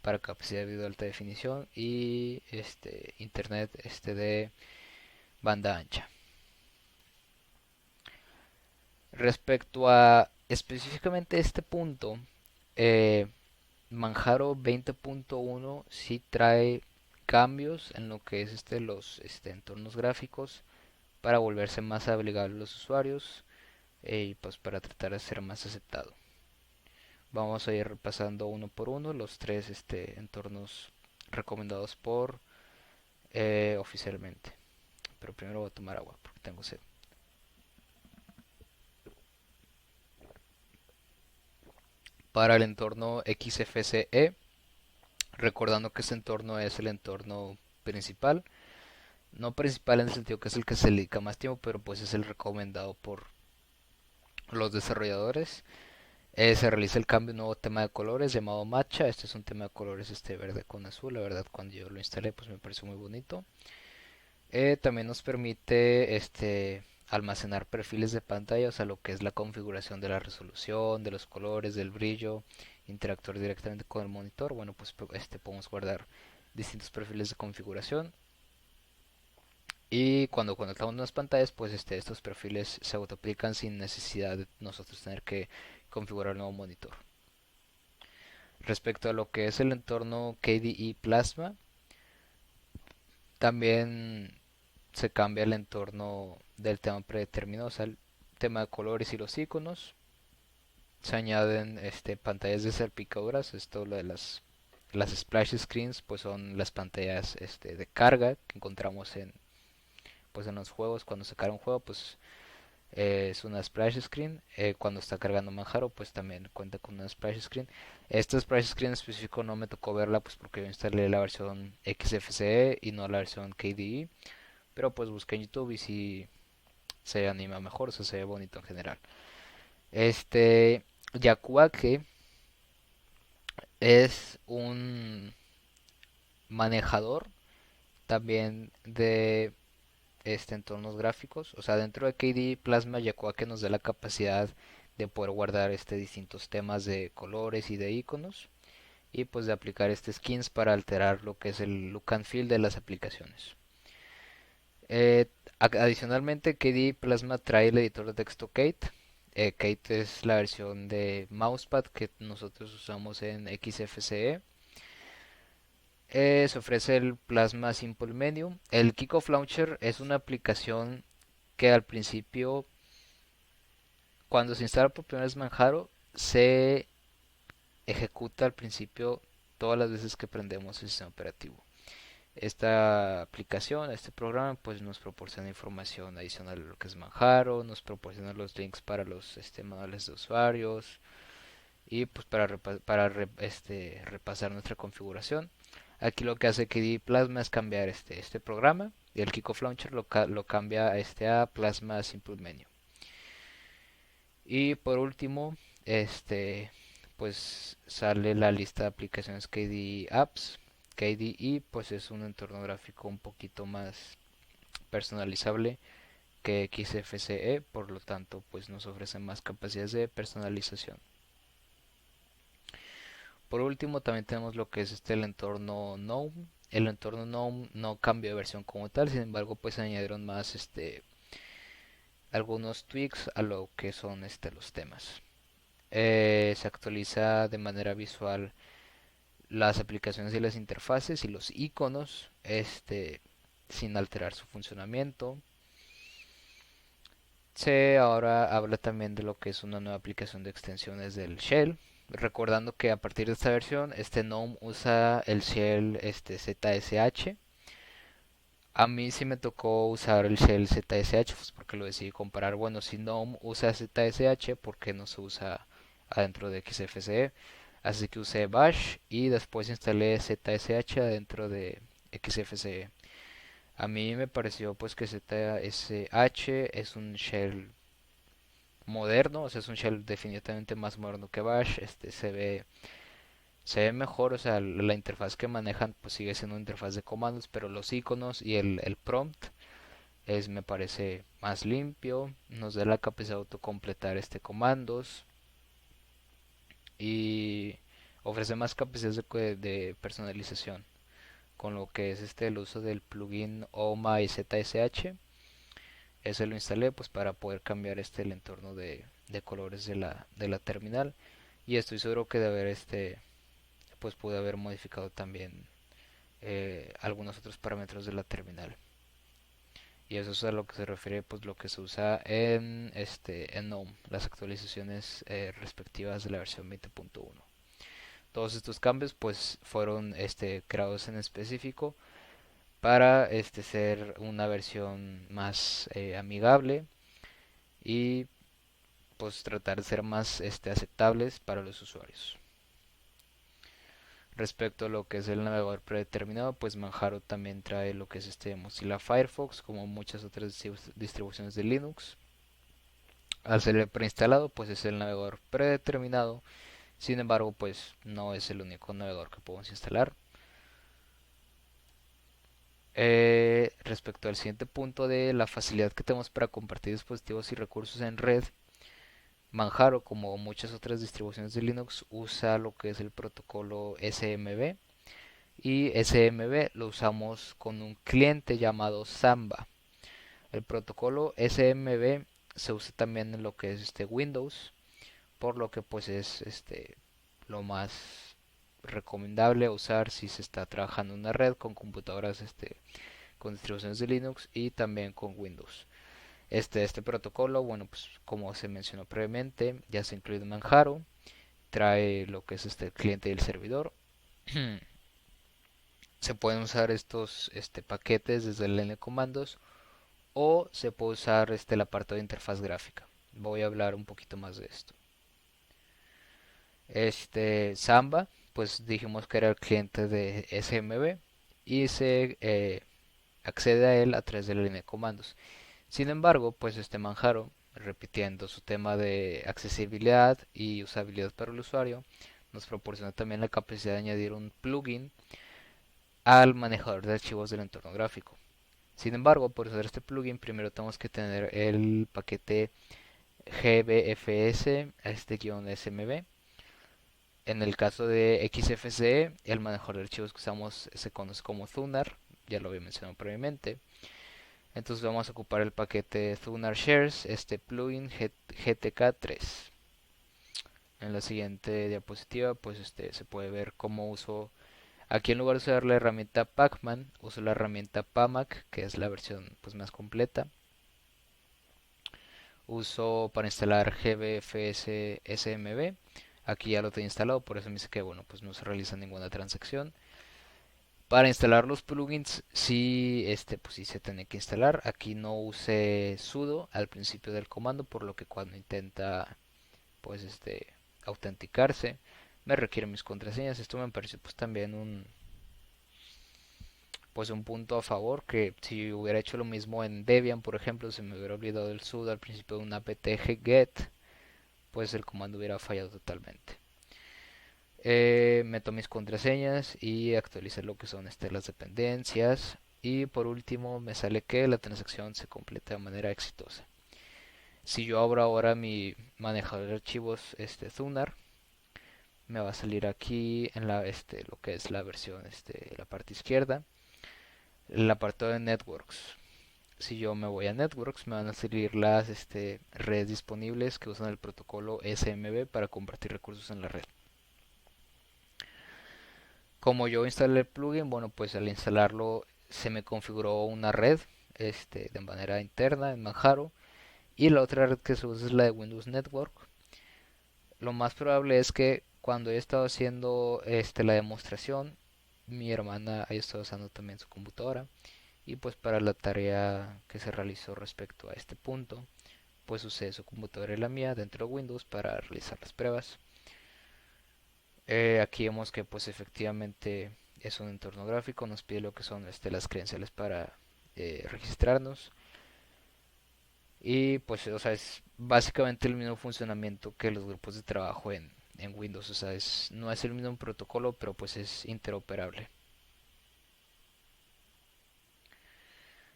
para capacidad de video de alta definición y internet de banda ancha. Respecto a específicamente este punto, eh, Manjaro 20.1 sí trae cambios en lo que es los entornos gráficos para volverse más amigable a los usuarios y pues para tratar de ser más aceptado. Vamos a ir repasando uno por uno los tres entornos recomendados por oficialmente. Pero primero voy a tomar agua porque tengo sed. Para el entorno XFCE, recordando que este entorno es el entorno principal, no principal en el sentido que es el que se dedica más tiempo, pero pues es el recomendado por los desarrolladores. Se realiza el cambio de un nuevo tema de colores llamado Matcha. Este es un tema de colores verde con azul. La verdad, cuando yo lo instalé, pues me pareció muy bonito. También nos permite almacenar perfiles de pantalla, o sea, lo que es la configuración de la resolución, de los colores, del brillo, interactuar directamente con el monitor. Bueno, pues podemos guardar distintos perfiles de configuración. Y cuando conectamos unas pantallas, pues estos perfiles se autoaplican sin necesidad de nosotros tener que configurar el nuevo monitor. Respecto a lo que es el entorno KDE Plasma, también se cambia el entorno del tema predeterminado, o sea, el tema de colores y los iconos. Se añaden pantallas de salpicaduras, esto lo de las splash screens, pues son las pantallas de carga que encontramos en los juegos. Cuando se carga un juego, pues es una splash screen. Cuando está cargando Manjaro, pues también cuenta con una splash screen. Esta splash screen en específico no me tocó verla, pues porque yo instalé la versión XFCE y no la versión KDE. Pero pues busqué en YouTube y si se anima mejor, o sea, se ve bonito en general. Yakuake es un manejador también de entornos gráficos. O sea, dentro de KDE Plasma Yakuake nos da la capacidad de poder guardar distintos temas de colores y de iconos y pues de aplicar skins para alterar lo que es el look and feel de las aplicaciones. Eh, Adicionalmente, KDE Plasma trae el editor de texto Kate. Kate es la versión de Mousepad que nosotros usamos en XFCE. Se ofrece el Plasma Simple Menu. El Kickoff Launcher es una aplicación que al principio, cuando se instala por primera vez Manjaro, se ejecuta al principio todas las veces que prendemos el sistema operativo. Esta aplicación, este programa, pues nos proporciona información adicional a lo que es Manjaro, nos proporciona los links para los manuales de usuarios y pues para repasar nuestra configuración. Aquí lo que hace KDE Plasma es cambiar este programa y el Kickoff Launcher lo cambia a Plasma Simple Menu. Y por último, pues sale la lista de aplicaciones KDE Apps. KDE pues es un entorno gráfico un poquito más personalizable que XFCE, por lo tanto pues nos ofrece más capacidades de personalización. Por último también tenemos lo que es el entorno GNOME. El entorno GNOME no cambió de versión como tal, sin embargo pues añadieron más algunos tweaks a lo que son los temas. Se actualiza de manera visual las aplicaciones y las interfaces y los iconos sin alterar su funcionamiento. Se ahora habla también de lo que es una nueva aplicación de extensiones del shell, recordando que a partir de esta versión GNOME usa el shell ZSH. A mí sí me tocó usar el shell ZSH, pues porque lo decidí comparar. Bueno, si GNOME usa ZSH, ¿por qué no se usa adentro de XFCE? Así que usé bash y después instalé ZSH dentro de XFCE. A mí me pareció pues que ZSH es un shell moderno, o sea, es un shell definitivamente más moderno que bash. Se ve mejor, o sea, la interfaz que manejan pues sigue siendo una interfaz de comandos, pero los iconos y el prompt me parece más limpio, nos da la capacidad de autocompletar comandos y ofrece más capacidades de personalización, con lo que es el uso del plugin OMA y ZSH. Ese lo instalé pues para poder cambiar el entorno de colores de la terminal, y estoy seguro que de haber pues pude haber modificado también algunos otros parámetros de la terminal. Y eso es a lo que se refiere pues lo que se usa en GNOME, las actualizaciones respectivas de la versión 20.1. Todos estos cambios pues fueron creados en específico para ser una versión más amigable y pues tratar de ser más aceptables para los usuarios. Respecto a lo que es el navegador predeterminado, pues Manjaro también trae lo que es Mozilla Firefox, como muchas otras distribuciones de Linux. Al ser preinstalado, pues es el navegador predeterminado. Sin embargo, pues no es el único navegador que podemos instalar. Respecto al siguiente punto de la facilidad que tenemos para compartir dispositivos y recursos en red, Manjaro, como muchas otras distribuciones de Linux, usa lo que es el protocolo SMB, y SMB lo usamos con un cliente llamado Samba. El protocolo SMB se usa también en lo que es Windows, por lo que pues es lo más recomendable usar si se está trabajando en una red con computadoras con distribuciones de Linux y también con Windows. Este protocolo, bueno, pues como se mencionó previamente, ya se incluye en Manjaro, trae lo que es el cliente y el servidor. Se pueden usar estos paquetes desde el N comandos, o se puede usar el apartado de interfaz gráfica. Voy a hablar un poquito más de esto. Samba, pues dijimos que era el cliente de SMB y se accede a él a través de la línea de comandos. Sin embargo, pues Manjaro, repitiendo su tema de accesibilidad y usabilidad para el usuario, nos proporciona también la capacidad de añadir un plugin al manejador de archivos del entorno gráfico. Sin embargo, por usar este plugin, primero tenemos que tener el paquete gbfs -smb. En el caso de XFCE, el manejador de archivos que usamos se conoce como Thunar, ya lo había mencionado previamente. Entonces vamos a ocupar el paquete Thunar Shares, plugin GTK3. En la siguiente diapositiva, pues se puede ver cómo uso. Aquí, en lugar de usar la herramienta Pacman, uso la herramienta PAMAC, que es la versión pues más completa. Uso para instalar gbfs smb. Aquí ya lo tengo instalado, por eso me dice que bueno, pues no se realiza ninguna transacción. Para instalar los plugins, sí, pues sí se tiene que instalar. Aquí no use sudo al principio del comando, por lo que cuando intenta pues autenticarse me requiere mis contraseñas. Esto me pareció pues también un punto a favor, que si hubiera hecho lo mismo en Debian, por ejemplo, se me hubiera olvidado el sudo al principio de una apt get, pues el comando hubiera fallado totalmente. Meto mis contraseñas y actualizo lo que son las dependencias, y por último me sale que la transacción se completa de manera exitosa. Si yo abro ahora mi manejador de archivos Thunar, me va a salir aquí en lo que es la versión la parte izquierda, el apartado de networks. Si yo me voy a networks, me van a salir las redes disponibles que usan el protocolo SMB para compartir recursos en la red. Como yo instalé el plugin, bueno, pues al instalarlo se me configuró una red de manera interna en Manjaro, y la otra red que se usa es la de Windows Network. Lo más probable es que cuando he estado haciendo la demostración, mi hermana haya estado usando también su computadora, y pues para la tarea que se realizó respecto a este punto, pues usé su computadora y la mía dentro de Windows para realizar las pruebas. Aquí vemos que pues efectivamente es un entorno gráfico, nos pide lo que son las credenciales para registrarnos. Y pues, o sea, es básicamente el mismo funcionamiento que los grupos de trabajo en Windows. O sea, no es el mismo protocolo, pero pues es interoperable.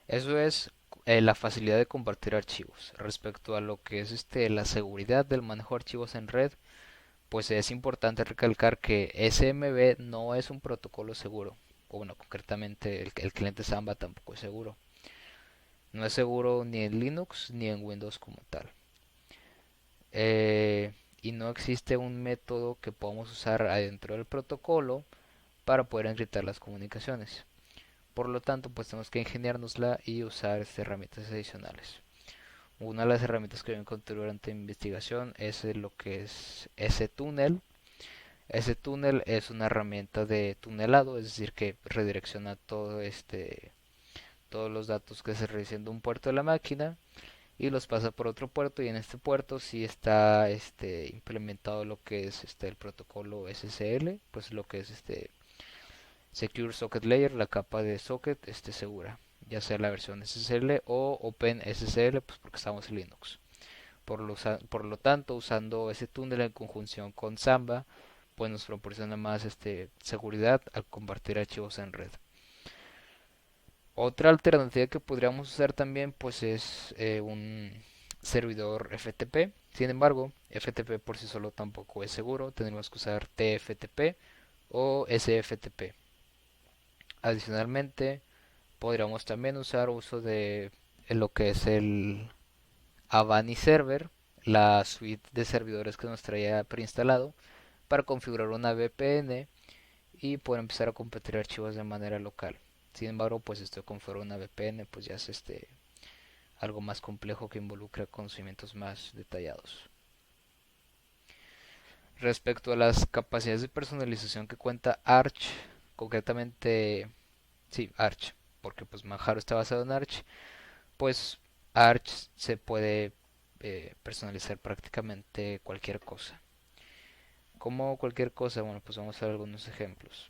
Eso es la facilidad de compartir archivos. Respecto a lo que es la seguridad del manejo de archivos en red, pues es importante recalcar que SMB no es un protocolo seguro. O bueno, concretamente el cliente Samba tampoco es seguro. No es seguro ni en Linux ni en Windows como tal. Eh, y no existe un método que podamos usar adentro del protocolo para poder encriptar las comunicaciones. Por lo tanto, pues tenemos que ingeniárnosla y usar herramientas adicionales. Una de las herramientas que yo encontré durante mi investigación es lo que es S-Tunnel. S-Tunnel es una herramienta de tunelado, es decir, que redirecciona todos los datos que se reciben de un puerto de la máquina y los pasa por otro puerto, y en este puerto sí está implementado lo que es el protocolo SSL, pues lo que es Secure Socket Layer, la capa de socket segura, ya sea la versión SSL o OpenSSL, pues porque estamos en Linux. Por lo tanto, usando ese túnel en conjunción con Samba, pues nos proporciona más seguridad al compartir archivos en red. Otra alternativa que podríamos usar también pues es un servidor FTP. Sin embargo, FTP por sí solo tampoco es seguro. Tendremos que usar TFTP o SFTP. Adicionalmente, podríamos también usar uso de lo que es el Avani Server, la suite de servidores que nos traía preinstalado, para configurar una VPN y poder empezar a compartir archivos de manera local. Sin embargo, pues esto configurar una VPN pues ya es algo más complejo que involucra conocimientos más detallados. Respecto a las capacidades de personalización que cuenta Arch, concretamente, sí, Arch, porque pues Manjaro está basado en Arch, pues Arch se puede personalizar prácticamente cualquier cosa. Como cualquier cosa, bueno, pues vamos a ver algunos ejemplos.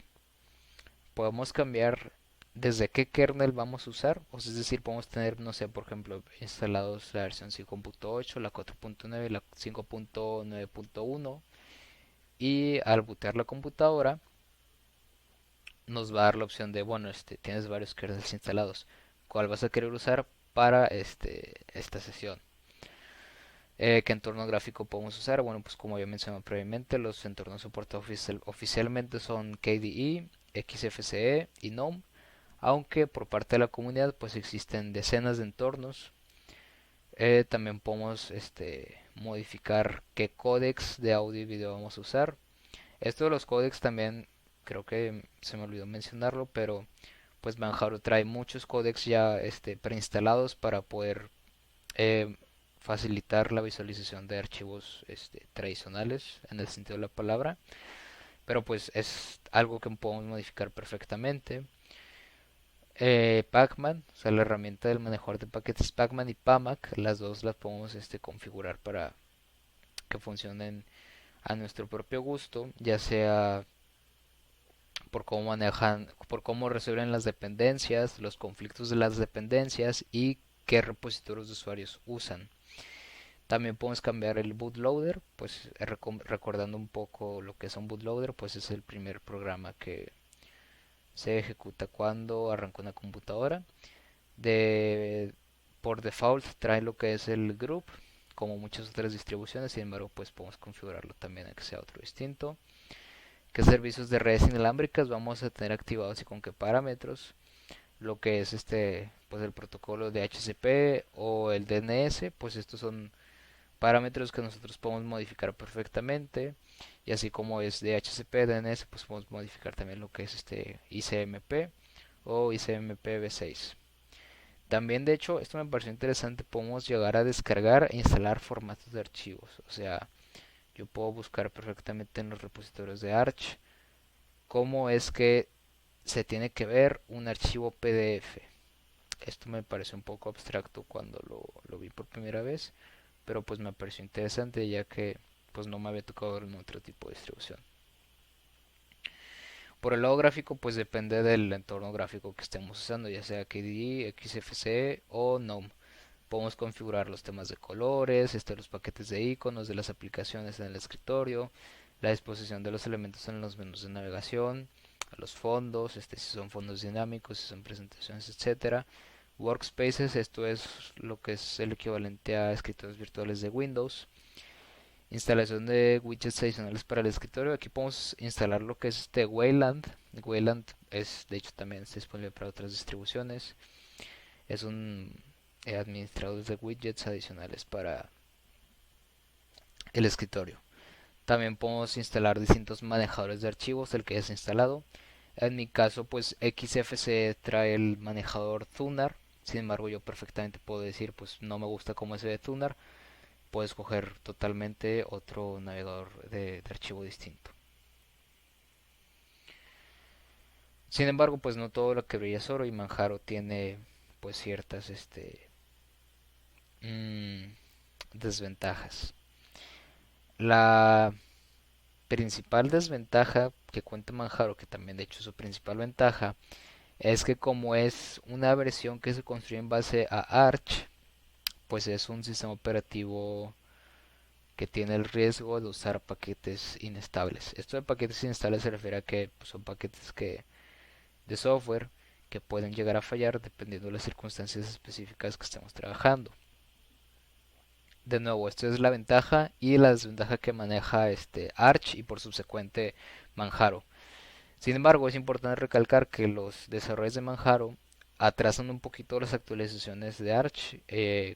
Podemos cambiar desde qué kernel vamos a usar, o sea, es decir, podemos tener, no sé, por ejemplo, instalados la versión 5.8, la 4.9 y la 5.9.1, y al bootear la computadora nos va a dar la opción de, bueno, tienes varios kernels instalados, ¿cuál vas a querer usar para esta sesión? ¿Qué entorno gráfico podemos usar? Bueno, pues como ya mencioné previamente, los entornos soportados oficialmente son KDE, XFCE y GNOME, aunque por parte de la comunidad pues existen decenas de entornos. También podemos modificar qué códecs de audio y video vamos a usar. Esto de los códecs también creo que se me olvidó mencionarlo, pero pues Manjaro trae muchos códecs ya preinstalados para poder eh, facilitar la visualización de archivos tradicionales en el sentido de la palabra, pero pues es algo que podemos modificar perfectamente. Pacman, o sea, la herramienta del manejador de paquetes Pacman y PAMAC, las dos las podemos configurar para que funcionen a nuestro propio gusto, ya sea por cómo manejan, por cómo resuelven las dependencias, los conflictos de las dependencias y qué repositorios de usuarios usan. También podemos cambiar el bootloader, pues recordando un poco lo que es un bootloader, pues es el primer programa que se ejecuta cuando arranca una computadora. De, por default trae lo que es el group, como muchas otras distribuciones, sin embargo pues podemos configurarlo también a que sea otro distinto. ¿Qué servicios de redes inalámbricas vamos a tener activados y con qué parámetros? Lo que es pues el protocolo de HCP o el DNS, pues estos son parámetros que nosotros podemos modificar perfectamente, y así como es de HCP, DNS, pues podemos modificar también lo que es ICMP o ICMP v6. También, de hecho, esto me pareció interesante, podemos llegar a descargar e instalar formatos de archivos. O sea, yo puedo buscar perfectamente en los repositorios de Arch cómo es que se tiene que ver un archivo PDF. Esto me pareció un poco abstracto cuando lo vi por primera vez, pero pues me pareció interesante ya que pues no me había tocado ver en otro tipo de distribución. Por el lado gráfico, pues depende del entorno gráfico que estemos usando, ya sea KDE, XFCE o GNOME. Podemos configurar los temas de colores, los paquetes de iconos de las aplicaciones en el escritorio, la disposición de los elementos en los menús de navegación, los fondos, si son fondos dinámicos, si son presentaciones, etcétera. Workspaces, esto es lo que es el equivalente a escritorios virtuales de Windows. Instalación de widgets adicionales para el escritorio. Aquí podemos instalar lo que es Wayland. Wayland es, de hecho, también está disponible para otras distribuciones. Es un administrador de widgets adicionales para el escritorio. También podemos instalar distintos manejadores de archivos, el que es instalado. En mi caso, pues XFCE trae el manejador Thunar. Sin embargo, yo perfectamente puedo decir, pues no me gusta cómo se ve Thunar. Puedo escoger totalmente otro navegador de archivo distinto. Sin embargo, pues no todo lo que brilla es oro y Manjaro tiene pues ciertas mmm, desventajas. La principal desventaja que cuenta Manjaro, que también de hecho es su principal ventaja, es que como es una versión que se construye en base a Arch, pues es un sistema operativo que tiene el riesgo de usar paquetes inestables. Esto de paquetes inestables se refiere a que pues, son paquetes de software que pueden llegar a fallar dependiendo de las circunstancias específicas que estemos trabajando. De nuevo, esto es la ventaja y la desventaja que maneja Arch y por subsecuente Manjaro. Sin embargo, es importante recalcar que los desarrollos de Manjaro atrasan un poquito las actualizaciones de Arch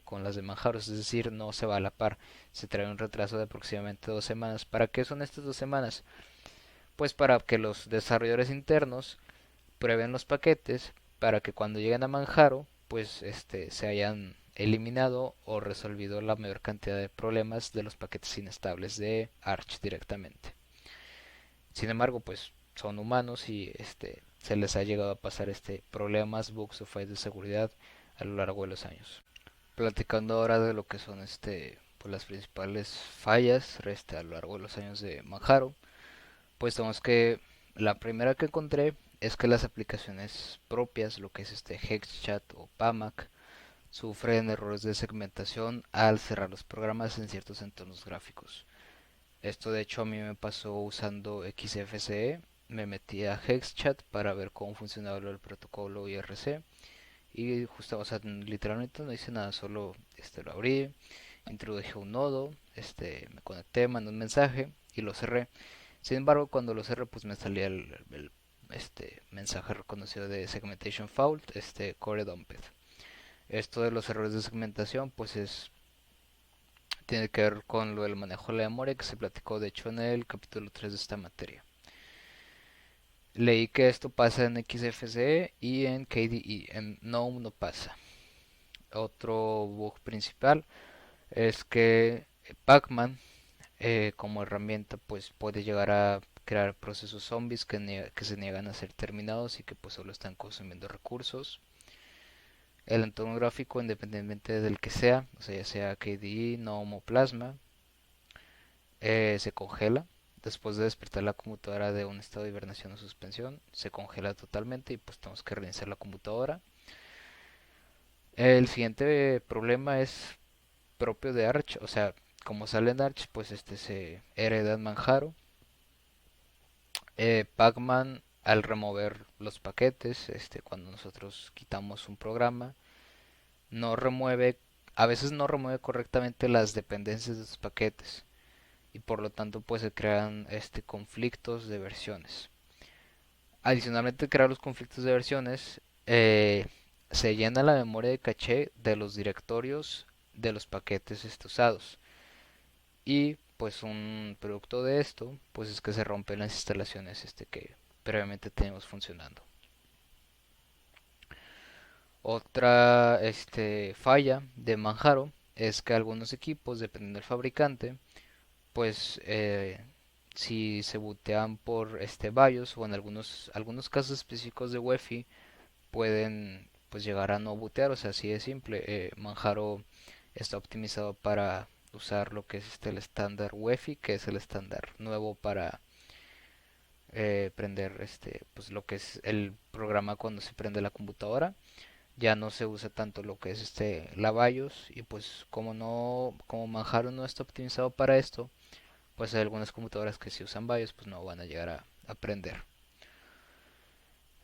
con las de Manjaro, es decir, no se va a la par, se trae un retraso de aproximadamente 2 semanas. ¿Para qué son estas 2 semanas? Pues para que los desarrolladores internos prueben los paquetes para que cuando lleguen a Manjaro, pues se hayan eliminado o resolvido la mayor cantidad de problemas de los paquetes inestables de Arch directamente. Sin embargo, pues son humanos y se les ha llegado a pasar problemas, bugs o fallas de seguridad a lo largo de los años. Platicando ahora de lo que son pues las principales fallas a lo largo de los años de Manjaro, pues tenemos que la primera que encontré es que las aplicaciones propias, lo que es HexChat o PAMAC, sufren errores de segmentación al cerrar los programas en ciertos entornos gráficos. Esto de hecho a mí me pasó usando XFCE. Me metí a HexChat para ver cómo funcionaba el protocolo IRC y justo, o sea, literalmente no hice nada, solo lo abrí, introduje un nodo, me conecté, mandé un mensaje y lo cerré. Sin embargo, cuando lo cerré, pues me salía el mensaje reconocido de segmentation fault, core dumped. Esto de los errores de segmentación, pues tiene que ver con lo del manejo de la memoria que se platicó de hecho en el capítulo 3 de esta materia. Leí que esto pasa en XFCE y en KDE, en GNOME no pasa. Otro bug principal es que Pacman como herramienta pues puede llegar a crear procesos zombies que se niegan a ser terminados y que pues solo están consumiendo recursos. El entorno gráfico, independientemente del que sea, o sea, ya sea KDE, GNOME o Plasma, se congela. Después de despertar la computadora de un estado de hibernación o suspensión, se congela totalmente y pues tenemos que reiniciar la computadora. El siguiente problema es propio de Arch, o sea, como sale en Arch, pues se hereda en Manjaro. Pacman al remover los paquetes, cuando nosotros quitamos un programa, no remueve, a veces no remueve correctamente las dependencias de los paquetes y por lo tanto pues se crean conflictos de versiones. Adicionalmente, crear los conflictos de versiones, se llena la memoria de caché de los directorios de los paquetes usados. Y pues un producto de esto pues es que se rompen las instalaciones que previamente tenemos funcionando. Otra falla de Manjaro es que algunos equipos, dependiendo del fabricante, pues si se bootean por BIOS o en algunos casos específicos de UEFI pueden pues llegar a no bootear, o sea, así de simple. Manjaro está optimizado para usar lo que es el estándar UEFI, que es el estándar nuevo para prender pues lo que es el programa cuando se prende la computadora. Ya no se usa tanto lo que es la BIOS, y pues como Manjaro no está optimizado para esto, pues hay algunas computadoras que si usan BIOS pues no van a llegar a prender.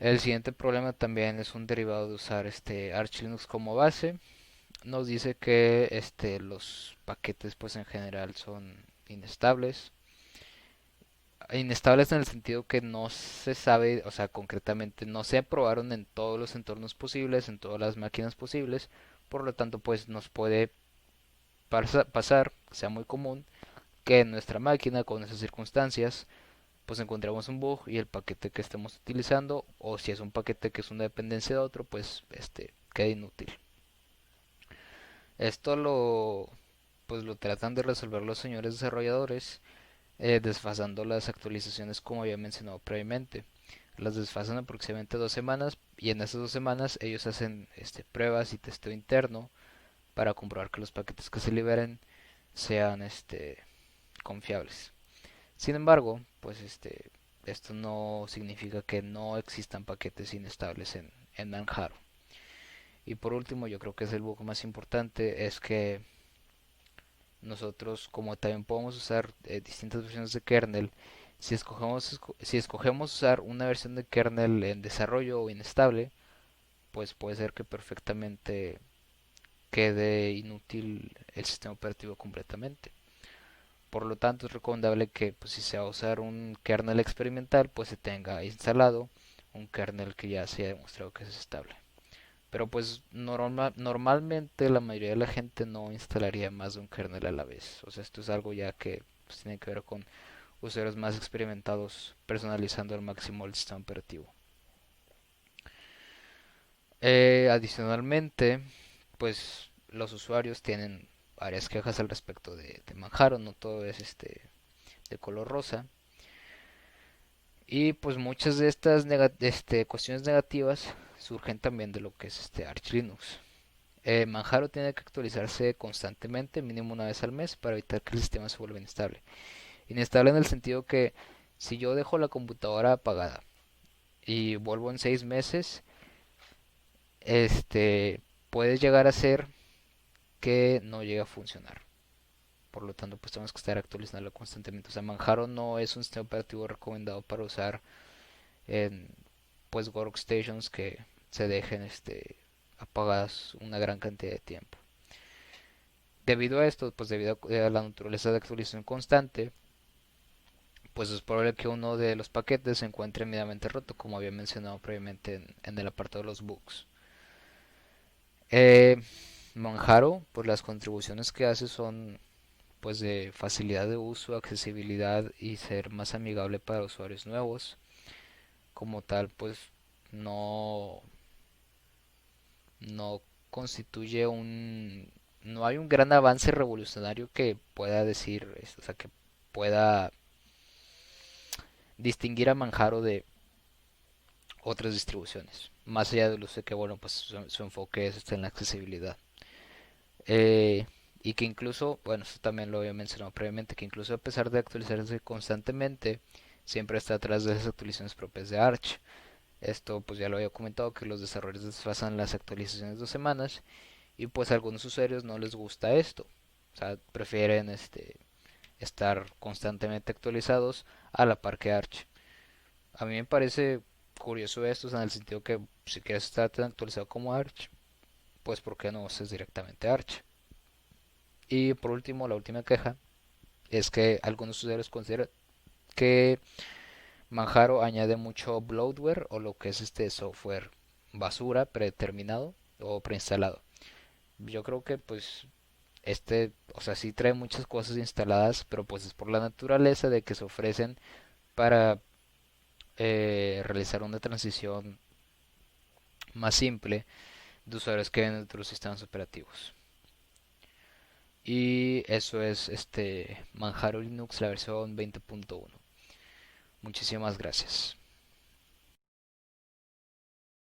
El siguiente problema también es un derivado de usar Arch Linux como base. Nos dice que los paquetes pues en general son inestables. Inestables en el sentido que no se sabe, o sea, concretamente no se aprobaron en todos los entornos posibles, en todas las máquinas posibles. Por lo tanto, pues nos puede pasar, sea muy común, que en nuestra máquina con esas circunstancias pues encontramos un bug y el paquete que estemos utilizando, o si es un paquete que es una dependencia de otro, pues queda inútil. Esto lo tratan de resolver los señores desarrolladores, desfasando las actualizaciones como había mencionado previamente. Las desfasan aproximadamente 2 semanas, y en esas 2 semanas ellos hacen pruebas y testeo interno para comprobar que los paquetes que se liberen sean confiables. Sin embargo, pues esto no significa que no existan paquetes inestables en Manjaro. Y por último, yo creo que es el bug más importante, es que nosotros, como también podemos usar distintas versiones de kernel, si escogemos usar una versión de kernel en desarrollo o inestable, pues puede ser que perfectamente quede inútil el sistema operativo completamente. Por lo tanto, es recomendable que pues, si se va a usar un kernel experimental, pues se tenga instalado un kernel que ya se ha demostrado que es estable. Pero pues normalmente la mayoría de la gente no instalaría más de un kernel a la vez. O sea, esto es algo ya que pues, tiene que ver con usuarios más experimentados personalizando al máximo el sistema operativo. Adicionalmente, pues los usuarios tienen varias quejas al respecto de Manjaro. No todo es de color rosa. Y pues muchas de estas cuestiones negativas surgen también de lo que es Arch Linux. Manjaro tiene que actualizarse constantemente, mínimo una vez al mes, para evitar que el sistema se vuelva inestable. Inestable en el sentido que si yo dejo la computadora apagada y vuelvo en 6 meses, puede llegar a ser que no llegue a funcionar. Por lo tanto, pues tenemos que estar actualizando constantemente. O sea, Manjaro no es un sistema operativo recomendado para usar en pues workstations que se dejen apagadas una gran cantidad de tiempo. Debido a esto, pues debido a la naturaleza de actualización constante, pues es probable que uno de los paquetes se encuentre medianamente roto, como había mencionado previamente en el apartado de los bugs. Eh, Manjaro, pues las contribuciones que hace son pues de facilidad de uso, accesibilidad y ser más amigable para usuarios nuevos. Como tal, pues no no constituye no hay un gran avance revolucionario que pueda decir, o sea, que pueda distinguir a Manjaro de otras distribuciones, más allá del uso de que, bueno, pues su enfoque es en la accesibilidad. Eh, y que incluso, bueno, eso también lo había mencionado previamente, que incluso a pesar de actualizarse constantemente, siempre está atrás de esas actualizaciones propias de Arch. Esto pues ya lo había comentado, que los desarrolladores desfasan las actualizaciones 2 semanas, y pues a algunos usuarios no les gusta esto. O sea, prefieren estar constantemente actualizados a la par que Arch. A mí me parece curioso esto, o sea, en el sentido que si quieres estar tan actualizado como Arch, pues ¿por qué no uses directamente Arch? Y por último, la última queja es que algunos usuarios consideran que Manjaro añade mucho bloatware, o lo que es software basura predeterminado o preinstalado. Yo creo que pues o sea, sí trae muchas cosas instaladas, pero pues es por la naturaleza de que se ofrecen para realizar una transición más simple de usuarios que ven de otros sistemas operativos. Y eso es Manjaro Linux, la versión 20.1. Muchísimas gracias.